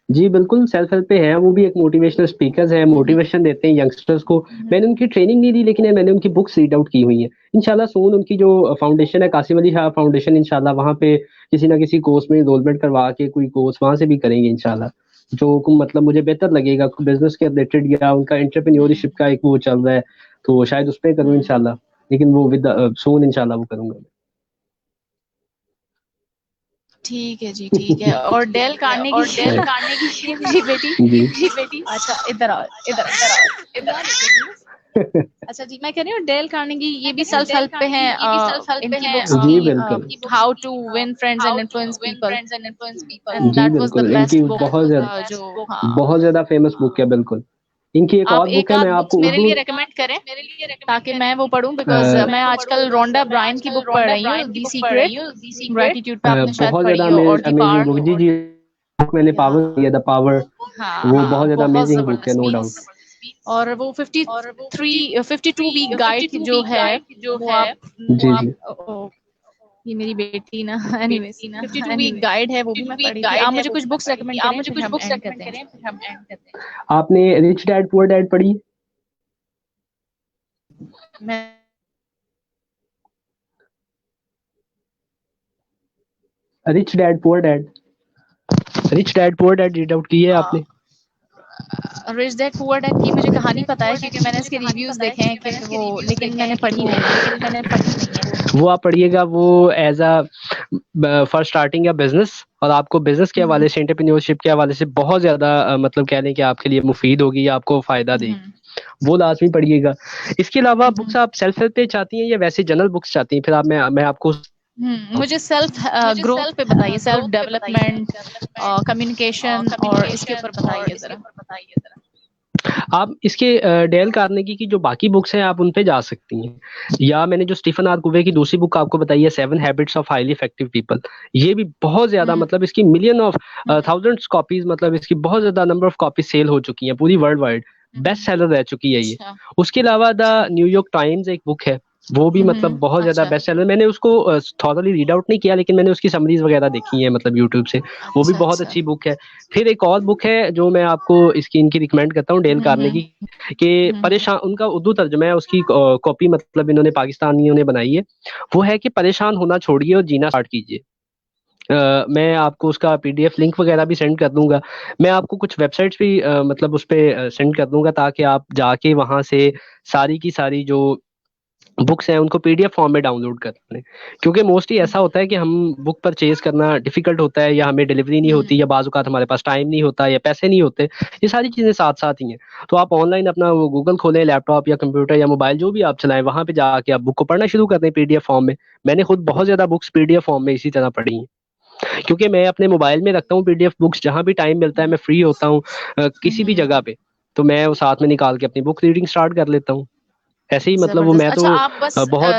जी बिल्कुल सेल्फ हेल्प पे है। वो भी एक मोटिवेशनल स्पीकर्स हैं, मोटिवेशन देते हैं यंगस्टर्स को। मैंने उनकी ट्रेनिंग नहीं ली लेकिन मैंने उनकी बुक्स रीड आउट की हुई हैं। इंशाल्लाह सून उनकी जो फाउंडेशन है कासिम अली शाह फाउंडेशन, इंशाल्लाह वहाँ पे किसी ना किसी कोर्स में इनरोलमेंट करवा के कोई कोर्स वहाँ से भी करेंगे इंशाल्लाह, जो मतलब मुझे बेहतर लगेगा बिजनेस के रिलेटेड या उनका एंटरप्रेन्योरशिप का एक वो चल रहा है, तो शायद उस पर करूँ इंशाल्लाह। लेकिन वो विद सून इंशाल्लाह वो करूंगा ठीक है जी, ठीक है। और डेल कार्नेगी ये मेरी बेटी, जी। अच्छा इधर आओ, इधर आओ, इधर आओ। अच्छा जी, मैं कह रही हूँ डेल कार्नेगी ये भी सेल्फ हेल्प पे हैं, इनकी बुक्स जी थी बिल्कुल, how to win friends and influence people, and जी दैट वाज द बिल्कुल, इनकी बेस्ट बुक जो हाँ। बहुत ज़्यादा फ़ेमस बुक है बिल्कुल। इनकी एक आप और बुक एक है, आध मैं बुक्स आपको मेरे उर्दू लिए रेकमेंड करें ताकि मैं वो पढूं, बिकॉज मैं आजकल रोंडा ब्रायन की बुक पढ़ रही हूँ, दी सीक्रेट ग्रेटिट्यूड पे, आपने शायद बहुत पढ़ी ज़्यादा हो, और दी अमेज़िंग पावर। बुक जी, जी, बुक मैंने या पावर किया, द पावर, हाँ वो हाँ, बहुत ज़्यादा बहुत अमेज़िंग बुक है, जबरदस्त नो डाउट। मीन्स। और वो 52 वीक गाइड की जो है वो आप जी, जी। ये मेरी बेटी ना एनीवेज 52 वीक गाइड है, वो भी मैं पढ़ी थी। आप मुझे कुछ बुक्स रेकमेंड करें, फिर हम एंड करते हैं। आपने रिच डैड पुअर डैड पढ़ी है? मैं rich dad poor dad, rich dad poor dad read out की है आपने? रिच डैड पुअर डैड की मुझे कहानी पता है, क्योंकि मैंने इसके रिव्यूज देखे हैं कि वो, लेकिन मैंने पढ़ी नहीं है। वो आप पढ़िएगा, वो as a for starting a business, और आपको बिजनेस के हवाले से, एंटरप्रेन्योरशिप के हवाले से बहुत ज्यादा मतलब कह लें कि आपके लिए मुफीद होगी, आपको फायदा देगी, वो लाजमी पढ़िएगा। इसके अलावा बुक्स आप सेल्फ हेल्प पे चाहती हैं या वैसे जनरल बुक्स चाहती हैं? फिर आप मैं आपको मुझे सेल्फ ग्रोथ पे बताइए, सेल्फ डेवलपमेंट, कम्युनिकेशन, और इसके ऊपर बताइए जरा। आप इसके डेल कार्नेगी की जो बाकी बुक्स हैं आप उन पे जा सकती हैं, या मैंने जो स्टीफन आर कुवे की दूसरी बुक आपको बताई है, 7 habits of highly effective people, ये भी बहुत ज्यादा मतलब इसकी मिलियन ऑफ थाउजेंड्स कॉपीज, मतलब इसकी बहुत ज्यादा नंबर ऑफ कॉपीज सेल हो चुकी हैं पूरी वर्ल्ड वाइड, बेस्ट सेलर रह चुकी है ये। अच्छा उसके अलावा द न्यूयॉर्क टाइम्स एक बुक है, वो भी मतलब बहुत ज्यादा बेस्ट सेलर, मैंने उसको थॉरली रीड आउट नहीं किया, लेकिन मैंने उसकी समरीज वगैरह देखी है मतलब यूट्यूब से, वो भी बहुत अच्छी बुक है। फिर एक और बुक है जो मैं आपको इसकी इनकी रिकमेंड करता हूँ, डेल कार्नेगी, कि परेशान, उनका उर्दू तर्जुमा है, उसकी कॉपी मतलब इन्होंने पाकिस्तानियों ने बनाई है, वो है कि परेशान होना छोड़िए और जीना स्टार्ट कीजिए। मैं आपको उसका पीडीएफ लिंक वगैरह भी सेंड कर दूंगा, मैं आपको कुछ वेबसाइट्स भी मतलब उस पे सेंड कर दूंगा, ताकि आप जाके वहां से सारी की सारी जो बुक्स हैं उनको पीडीएफ फॉर्म में डाउनलोड कर लें, क्योंकि मोस्टली ऐसा होता है कि हम बुक परचेज करना डिफिकल्ट होता है, या हमें डिलीवरी नहीं होती, या बाज़ औक़ात हमारे पास टाइम नहीं होता, या पैसे नहीं होते, ये सारी चीज़ें साथ साथ ही हैं। तो आप ऑनलाइन अपना वो गूगल खोलें, लैपटॉप या कंप्यूटर या मोबाइल जो भी आप चलाएं, वहां पे जाके आप बुक को पढ़ना शुरू कर दें पीडीएफ फॉर्म में। मैंने खुद बहुत ज्यादा बुक्स पीडीएफ फॉर्म में इसी तरह पढ़ी हैं, क्योंकि मैं अपने मोबाइल में रखता हूँ पीडीएफ बुक्स, जहां भी टाइम मिलता है, मैं फ्री होता हूँ किसी भी जगह पे, तो मैं वो साथ में निकाल के अपनी बुक रीडिंग स्टार्ट कर लेता हूँ। ऐसे ही मतलब वो जबरदस्त। मैं तो अच्छा आप बस बहुत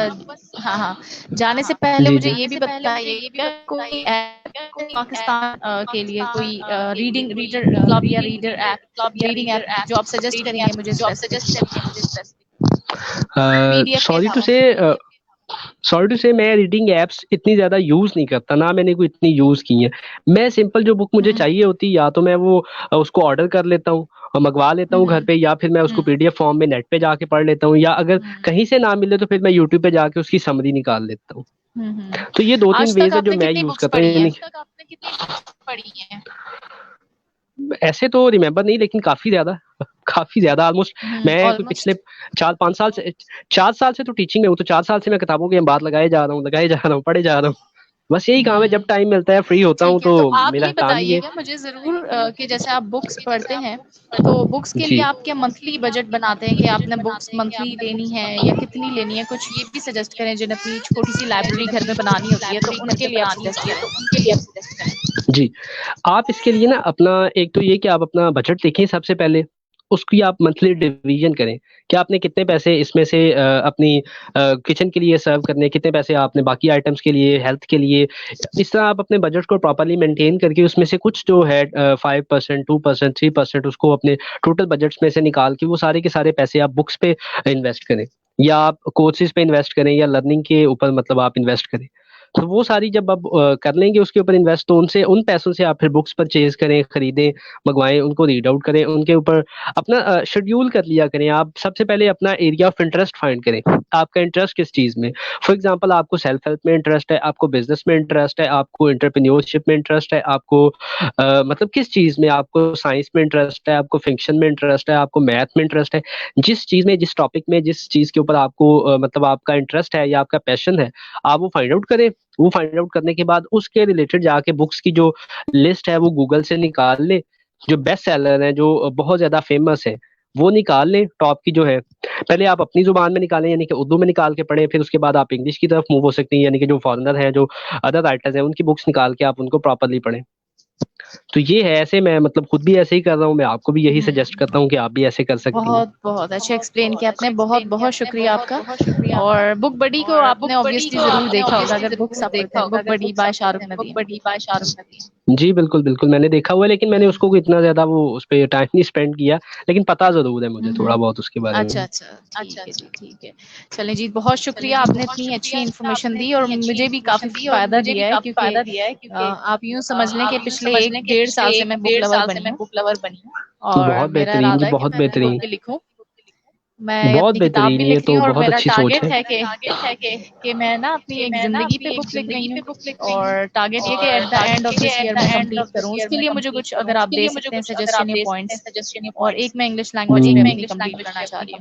हाँ हाँ, जाने से पहले जी मुझे जी ये भी बताइए, क्या कोई ऐप पाकिस्तान के लिए कोई रीडिंग रीडर क्लब या रीडिंग ऐप जो आप सजेस्ट करेंगे मुझे स्पेसिफिक पीडीएफ के सॉरी टू अलावा? से सॉरी टू से मैं रीडिंग एप्स इतनी ज़्यादा यूज़ नहीं करता, ना मैंने कोई इतनी यूज़ की हैं। मैं सिंपल जो बुक मुझे चाहिए होती है, या तो मैं वो उसको ऑर्डर कर लेता हूँ और मँगवा लेता हूँ घर पे, या फिर मैं उसको पीडीएफ फॉर्म में नेट पे जाके पढ़ लेता हूँ, या अगर कहीं से ना मिले तो फिर मैं यूट्यूब पे जाके उसकी समरी निकाल लेता हूँ। तो ये 2-3 आज तक वेज़ है जो आपने मैं कितनी यूज़ बुक्स करता हूँ, पढ़ी हैं? यानी ऐसे तो रिमेंबर नहीं, लेकिन काफ़ी ज़्यादा काफ़ी ज़्यादा ऑलमोस्ट मैं कोई पिछले ऑलमोस्ट 4-5 साल से 4 साल से तो टीचिंग में हूँ, तो 4 साल से मैं किताबों की बात लगाए जा रहा हूँ, पढ़े जा रहा हूँ। बस यही काम है, जब टाइम मिलता है, फ्री होता हूँ, ठीक है, तो तो आप मेरा ये काम ही है। बताइएगा मुझे ज़रूर कि जैसे आप बुक्स पढ़ते हैं, तो बुक्स के लिए जी। आप क्या मंथली बजट बनाते हैं कि आपने बुक्स मंथली लेनी है या कितनी लेनी है? कुछ ये भी सजेस्ट करें, जिन्हें अपनी छोटी-सी लाइब्रेरी घर में बनानी होती है, तो उनके लिए आप सजेस्ट करें। जी, आप इसके लिए ना अपना एक तो ये कि आप अपना बजट देखें सबसे पहले, उसकी आप मंथली डिवीज़न करें कि आपने कितने पैसे इसमें से अपनी किचन के लिए सर्व करने हैं, कितने पैसे आपने बाकी आइटम्स के लिए, हेल्थ के लिए। इस तरह आप अपने बजट को प्रॉपर्ली मेंटेन करके उसमें से कुछ जो है 5%, 2%, 3% उसको अपने टोटल बजट्स में से निकाल के वो सारे के सारे पैसे आप बुक्स पे इन्वेस्ट करें, या आप कोर्सेज़ पे इन्वेस्ट करें, या लर्निंग के ऊपर मतलब आप इन्वेस्ट करें। तो वो सारी जब आप कर लेंगे उसके ऊपर इन्वेस्ट, तो उनसे उन पैसों से आप फिर बुक्स परचेज़ करें, खरीदें, मँगवाएँ, उनको रीड आउट करें, उनके ऊपर अपना शेड्यूल कर लिया करें। आप सबसे पहले अपना एरिया ऑफ इंटरेस्ट फाइंड करें, आपका इंटरेस्ट किस चीज़ में? फॉर एग्ज़ाम्पल आपको सेल्फ हेल्प में इंटरेस्ट है, आपको बिज़नेस में इंटरेस्ट है, आपको एंटरप्रेन्योरशिप में इंटरेस्ट है, आपको मतलब किस चीज़ में, आपको साइंस में इंटरेस्ट है, आपको फिक्शन में इंटरेस्ट है, आपको मैथ में इंटरेस्ट है, जिस चीज़ में, जिस टॉपिक में, जिस चीज़ के ऊपर आपको मतलब आपका इंटरेस्ट है या आपका पैशन है, आप वो फाइंड आउट करें। वो फाइंड आउट करने के बाद उसके रिलेटेड जाके बुक्स की जो लिस्ट है वो गूगल से निकाल लें, जो बेस्ट सेलर हैं, जो बहुत ज़्यादा फेमस है, वो निकाल लें टॉप की जो है, पहले आप अपनी ज़ुबान में निकालें यानी कि उर्दू में निकाल के पढ़ें, फिर उसके बाद आप इंग्लिश की तरफ मूव हो सकती हैं, यानी कि जो फॉरेनर हैं, जो अदर राइटर्स हैं, उनकी बुक्स निकाल के आप उनको प्रॉपर्ली पढ़ें। तो ये है, ऐसे मैं मतलब खुद भी ऐसे ही कर रहा हूँ, मैं आपको भी यही सजेस्ट करता हूँ कि आप भी ऐसे कर सकती हैं। बहुत बहुत अच्छे एक्सप्लेन किया आपने, बहुत बहुत शुक्रिया आपका। और बुक बडी को आपने ऑब्वियसली जरूर देखा होगा अगर बुक्स आप पढ़ते हैं, बुक बडी बाय शाहरुख नदीम। जी, बिल्कुल, बिल्कुल, मैंने देखा हुआ है, लेकिन मैंने उसको इतना ज़्यादा वो उस पे टाइम नहीं स्पेंड किया, लेकिन पता ज़रूर है मुझे थोड़ा बहुत उसके बारे में। अच्छा अच्छा, ठीक है जी, ठीक है। चलें जी, बहुत शुक्रिया, आपने इतनी अच्छी इन्फॉर्मेशन दी और मुझे भी काफ़ी फ़ायदा दिया है, क्योंकि आप यूँ समझ लें कि पिछले 1 डेढ़ साल से मैं बुक लवर बनी हूँ और बहुत मेरा बेहतरीन जी, इरादा है कि बहुत मैं अपनी बेहतरीन। बुक भी लिखूँ। मैं बहुत अपनी किताब बेहतरीन, भी ये लिख रही तो हूँ और बहुत मेरा अच्छी सोच टारगेट है। है कि मैं ना अपनी एक ज़िंदगी पे बुक लिख रही हूँ और टारगेट ये कि at the end of this year मैं कंप्लीट करूँ। उसके लिए मुझे कुछ अगर आप दे सकते हैं सजेशन या पॉइंट्स, और एक मैं इंग्लिश लैंग्वेज पे अपनी कंप्लीट करना चाह रही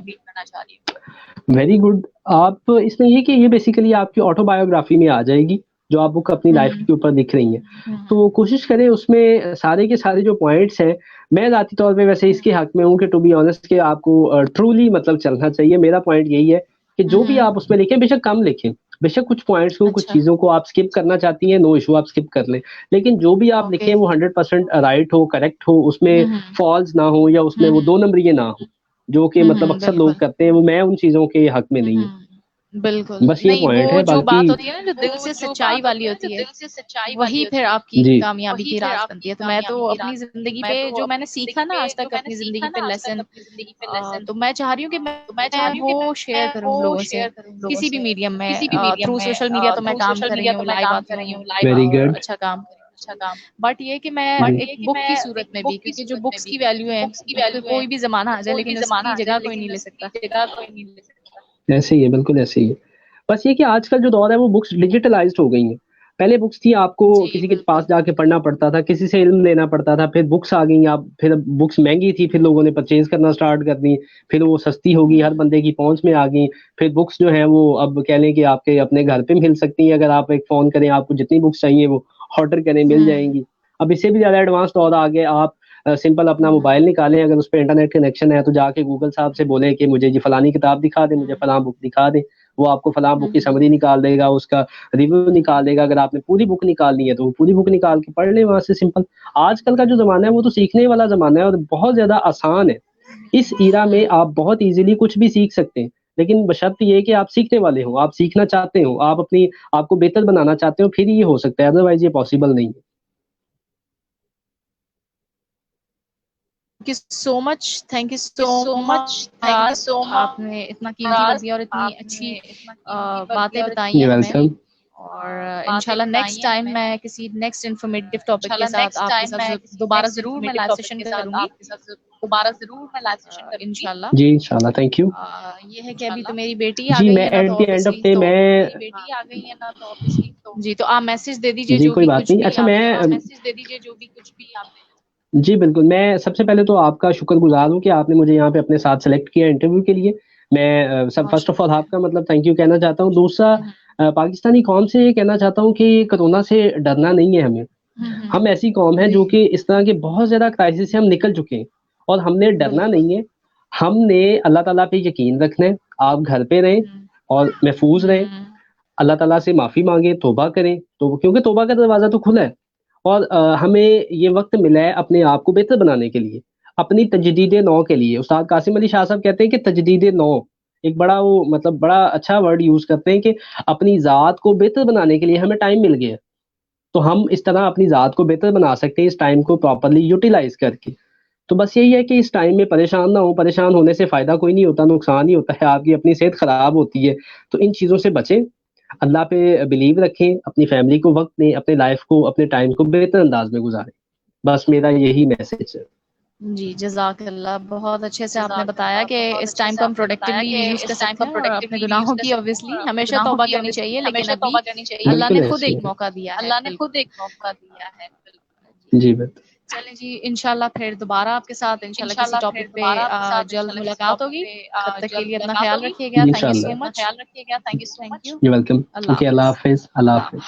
हूँ। Very good. आप इसमें ये कि ये बेसिकली आपकी ऑटोबायोग्राफी में आ जाएगी, जो आप बुक अपनी लाइफ के ऊपर लिख रही हैं। तो कोशिश करें उसमें सारे के सारे जो पॉइंट्स हैं, मैं ज़ाती तौर पे वैसे इसके हक में हूँ कि टू बी ऑनेस्ट कि आपको ट्रूली मतलब चलना चाहिए। मेरा पॉइंट यही है कि जो भी आप उसमें लिखें, बेशक कम लिखें, बेशक कुछ पॉइंट्स को, कुछ अच्छा, चीज़ों को आप स्किप करना चाहती हैं, नो इश्यू, आप स्किप कर लें। लेकिन जो भी आप ओके। लिखें वो 100% राइट हो, करेक्ट हो, उसमें फॉल्स ना हो या उसमें वो 2 नंबरिए ना हो, जो कि मतलब अक्सर लोग बिल्कुल। करते हैं। वो मैं उन चीज़ों के हक में नहीं हूँ। बिल्कुल, बस ये नहीं पॉइंट वो है, जो बाकी बात होती है ना जो दिल से सच्चाई वाली होती है, वही फिर आपकी जी, कामयाबी की राज़ बनती है। तो मैं तो अपनी ज़िंदगी पे जो मैंने सीखा ना आज तक अपनी ज़िंदगी पे लेसन, तो मैं चाह रही हूँ कि मैं वो शेयर करूँ लोगों से, किसी भी मीडियम में, थ्रू सोशल मीडिया तो मैं काम कर रही हूँ, लाइव आती हूँ वेरी और गुड। अच्छा काम कर रही हूँ। बट ये है कि मैं एक बुक की सूरत में भी, क्योंकि जो बुक्स की वैल्यू है, कोई भी ज़माना आ जाए लेकिन उसकी जगह कोई नहीं ले सकता। ऐसे ही है, बिल्कुल ऐसे ही है। बस ये कि आजकल जो दौर है वो बुक्स डिजिटलाइज़्ड हो गई हैं। पहले बुक्स थी, आपको जी, किसी के पास बिल्कुल। जाके पढ़ना पड़ता था, किसी से इल्म लेना पड़ता था, फिर बुक्स आ गई, आप फिर बुक्स महँगी थी, फिर लोगों ने परचेज़ करना स्टार्ट कर दी, फिर वो सस्ती हो गई, हर बंदे की पहुँच में आ गई। फिर बुक्स जो हैं वो अब कह लें कि आपके अपने घर पे मिल सकती हैं, अगर आप एक फ़ोन करें, आपको जितनी बुक्स चाहिए वो ऑर्डर करें, मिल जाएँगी। अब इससे भी ज़्यादा एडवांस दौर आ गया, आप सिंपल अपना मोबाइल निकालें, अगर उसपे इंटरनेट कनेक्शन है तो जाके गूगल साहब से बोलें कि मुझे जी फलानी किताब दिखा दें, मुझे फलाँ बुक दिखा दें। वो आपको फलाँ बुक की समरी निकाल देगा, उसका रिव्यू निकाल देगा। अगर आपने पूरी बुक निकालनी है तो वो पूरी बुक निकाल के पढ़ लें वहाँ से, सिंपल। आजकल का जो ज़माना है वो तो सीखने वाला ज़माना है और बहुत ज़्यादा आसान है। इस एरा में आप बहुत ईज़िली कुछ भी सीख सकते हैं, लेकिन बशर्ते ये कि आप सीखने वाले हों, आप सीखना चाहते हो, आप अपनी आपको बेहतर बनाना चाहते हो, फिर ये हो सकता है, अदरवाइज़ ये पॉसिबल नहीं है। Thank you so much Faraz, आपने इतना कीमती वक़्त दिया और इतनी अच्छी बातें बताई यू हैं हमें। वेलकम। और इंशाल्लाह नेक्स्ट टाइम मैं किसी नेक्स्ट इन्फॉर्मेटिव टॉपिक के साथ आपके साथ दोबारा ज़रूर मैं लाइव सेशन करूँगी इंशाल्लाह। जी, इंशाल्लाह, थैंक यू। ये है कि अभी तो मेरी बेटी आ जी, गई मैं है ना, एट तो the end of obviously day तो मैं जी, तो आप मैसेज दे दीजिए जी, जो कोई भी बात कुछ नहीं। भी अच्छा, आपने जी, बिल्कुल, मैं सबसे पहले तो आपका शुक्रगुज़ार हूँ कि आपने मुझे यहाँ पे अपने साथ सेलेक्ट किया इंटरव्यू के लिए। मैं सब बहुत फ़र्स्ट ऑफ ऑल शुक्रिया। आपका मतलब थैंक यू कहना चाहता हूँ। दूसरा, पाकिस्तानी कौम से ये कहना चाहता हूँ कि कोरोना से डरना नहीं है हमें। हम ऐसी कौम है जी, जो कि इस तरह के बहुत ज़्यादा क्राइसिस से हम निकल चुके हैं और हमने डरना बिल्कुल। नहीं है। हमने अल्लाह ताला पे यकीन रखना है। आप घर पे रहें और महफ़ूज़ रहें। अल्लाह ताला से माफ़ी माँगे, तौबा करें, तो क्योंकि तौबा का दरवाज़ा तो खुला है और हमें ये वक़्त मिला है अपने आप को बेहतर बनाने के लिए, अपनी तजदीद-ए-नौ के लिए। उस्ताद कासिम अली शाह साहब कहते हैं कि तजदीद-ए-नौ, एक बड़ा वो मतलब बड़ा अच्छा वर्ड यूज़ करते हैं कि अपनी ज़ात को बेहतर बनाने के लिए हमें टाइम मिल गया है। तो हम इस तरह अपनी ज़ात को बेहतर बना सकते हैं इस टाइम को प्रॉपर्ली यूटिलाइज़ करके। तो बस यही है कि इस टाइम में परेशान ना हों, परेशान होने से फ़ायदा कोई नहीं होता, नुकसान ही होता है, आपकी अपनी सेहत ख़राब होती है। तो इन चीज़ों से बचें, अल्लाह पे बिलीव रखें, अपनी फैमिली को वक़्त दें, अपने लाइफ़ को, अपने टाइम को बेहतर अंदाज़ में गुज़ारें। बस मेरा यही मैसेज है। जी, जज़ाकल्लाह। बहुत अच्छे से आपने बताया कि इस टाइम को हम प्रोडक्टिवली भी यूज़ कर सकते हैं और अपने गुनाहों की ऑब्वियसली हमेशा तौबा करनी चाहिए, लेकिन अभी अल्लाह बिल्कुल ने खुद ऐसे ही एक है। मौका दिया है। बिल्कुल। जी, बिल्कुल। चलें जी, इंशाल्लाह फिर दोबारा आपके साथ इंशाल्लाह किसी टॉपिक पे जल्द मुलाकात होगी। तब तक के लिए अपना ख़्याल रखिएगा। जी, थैंक यू इंशाअल्लाह। So much. Thank you. You welcome. अल्लाह ओके, अल्लाह हाफ़िज़। हाफ़िज़, अल्लाह हाफ़िज़।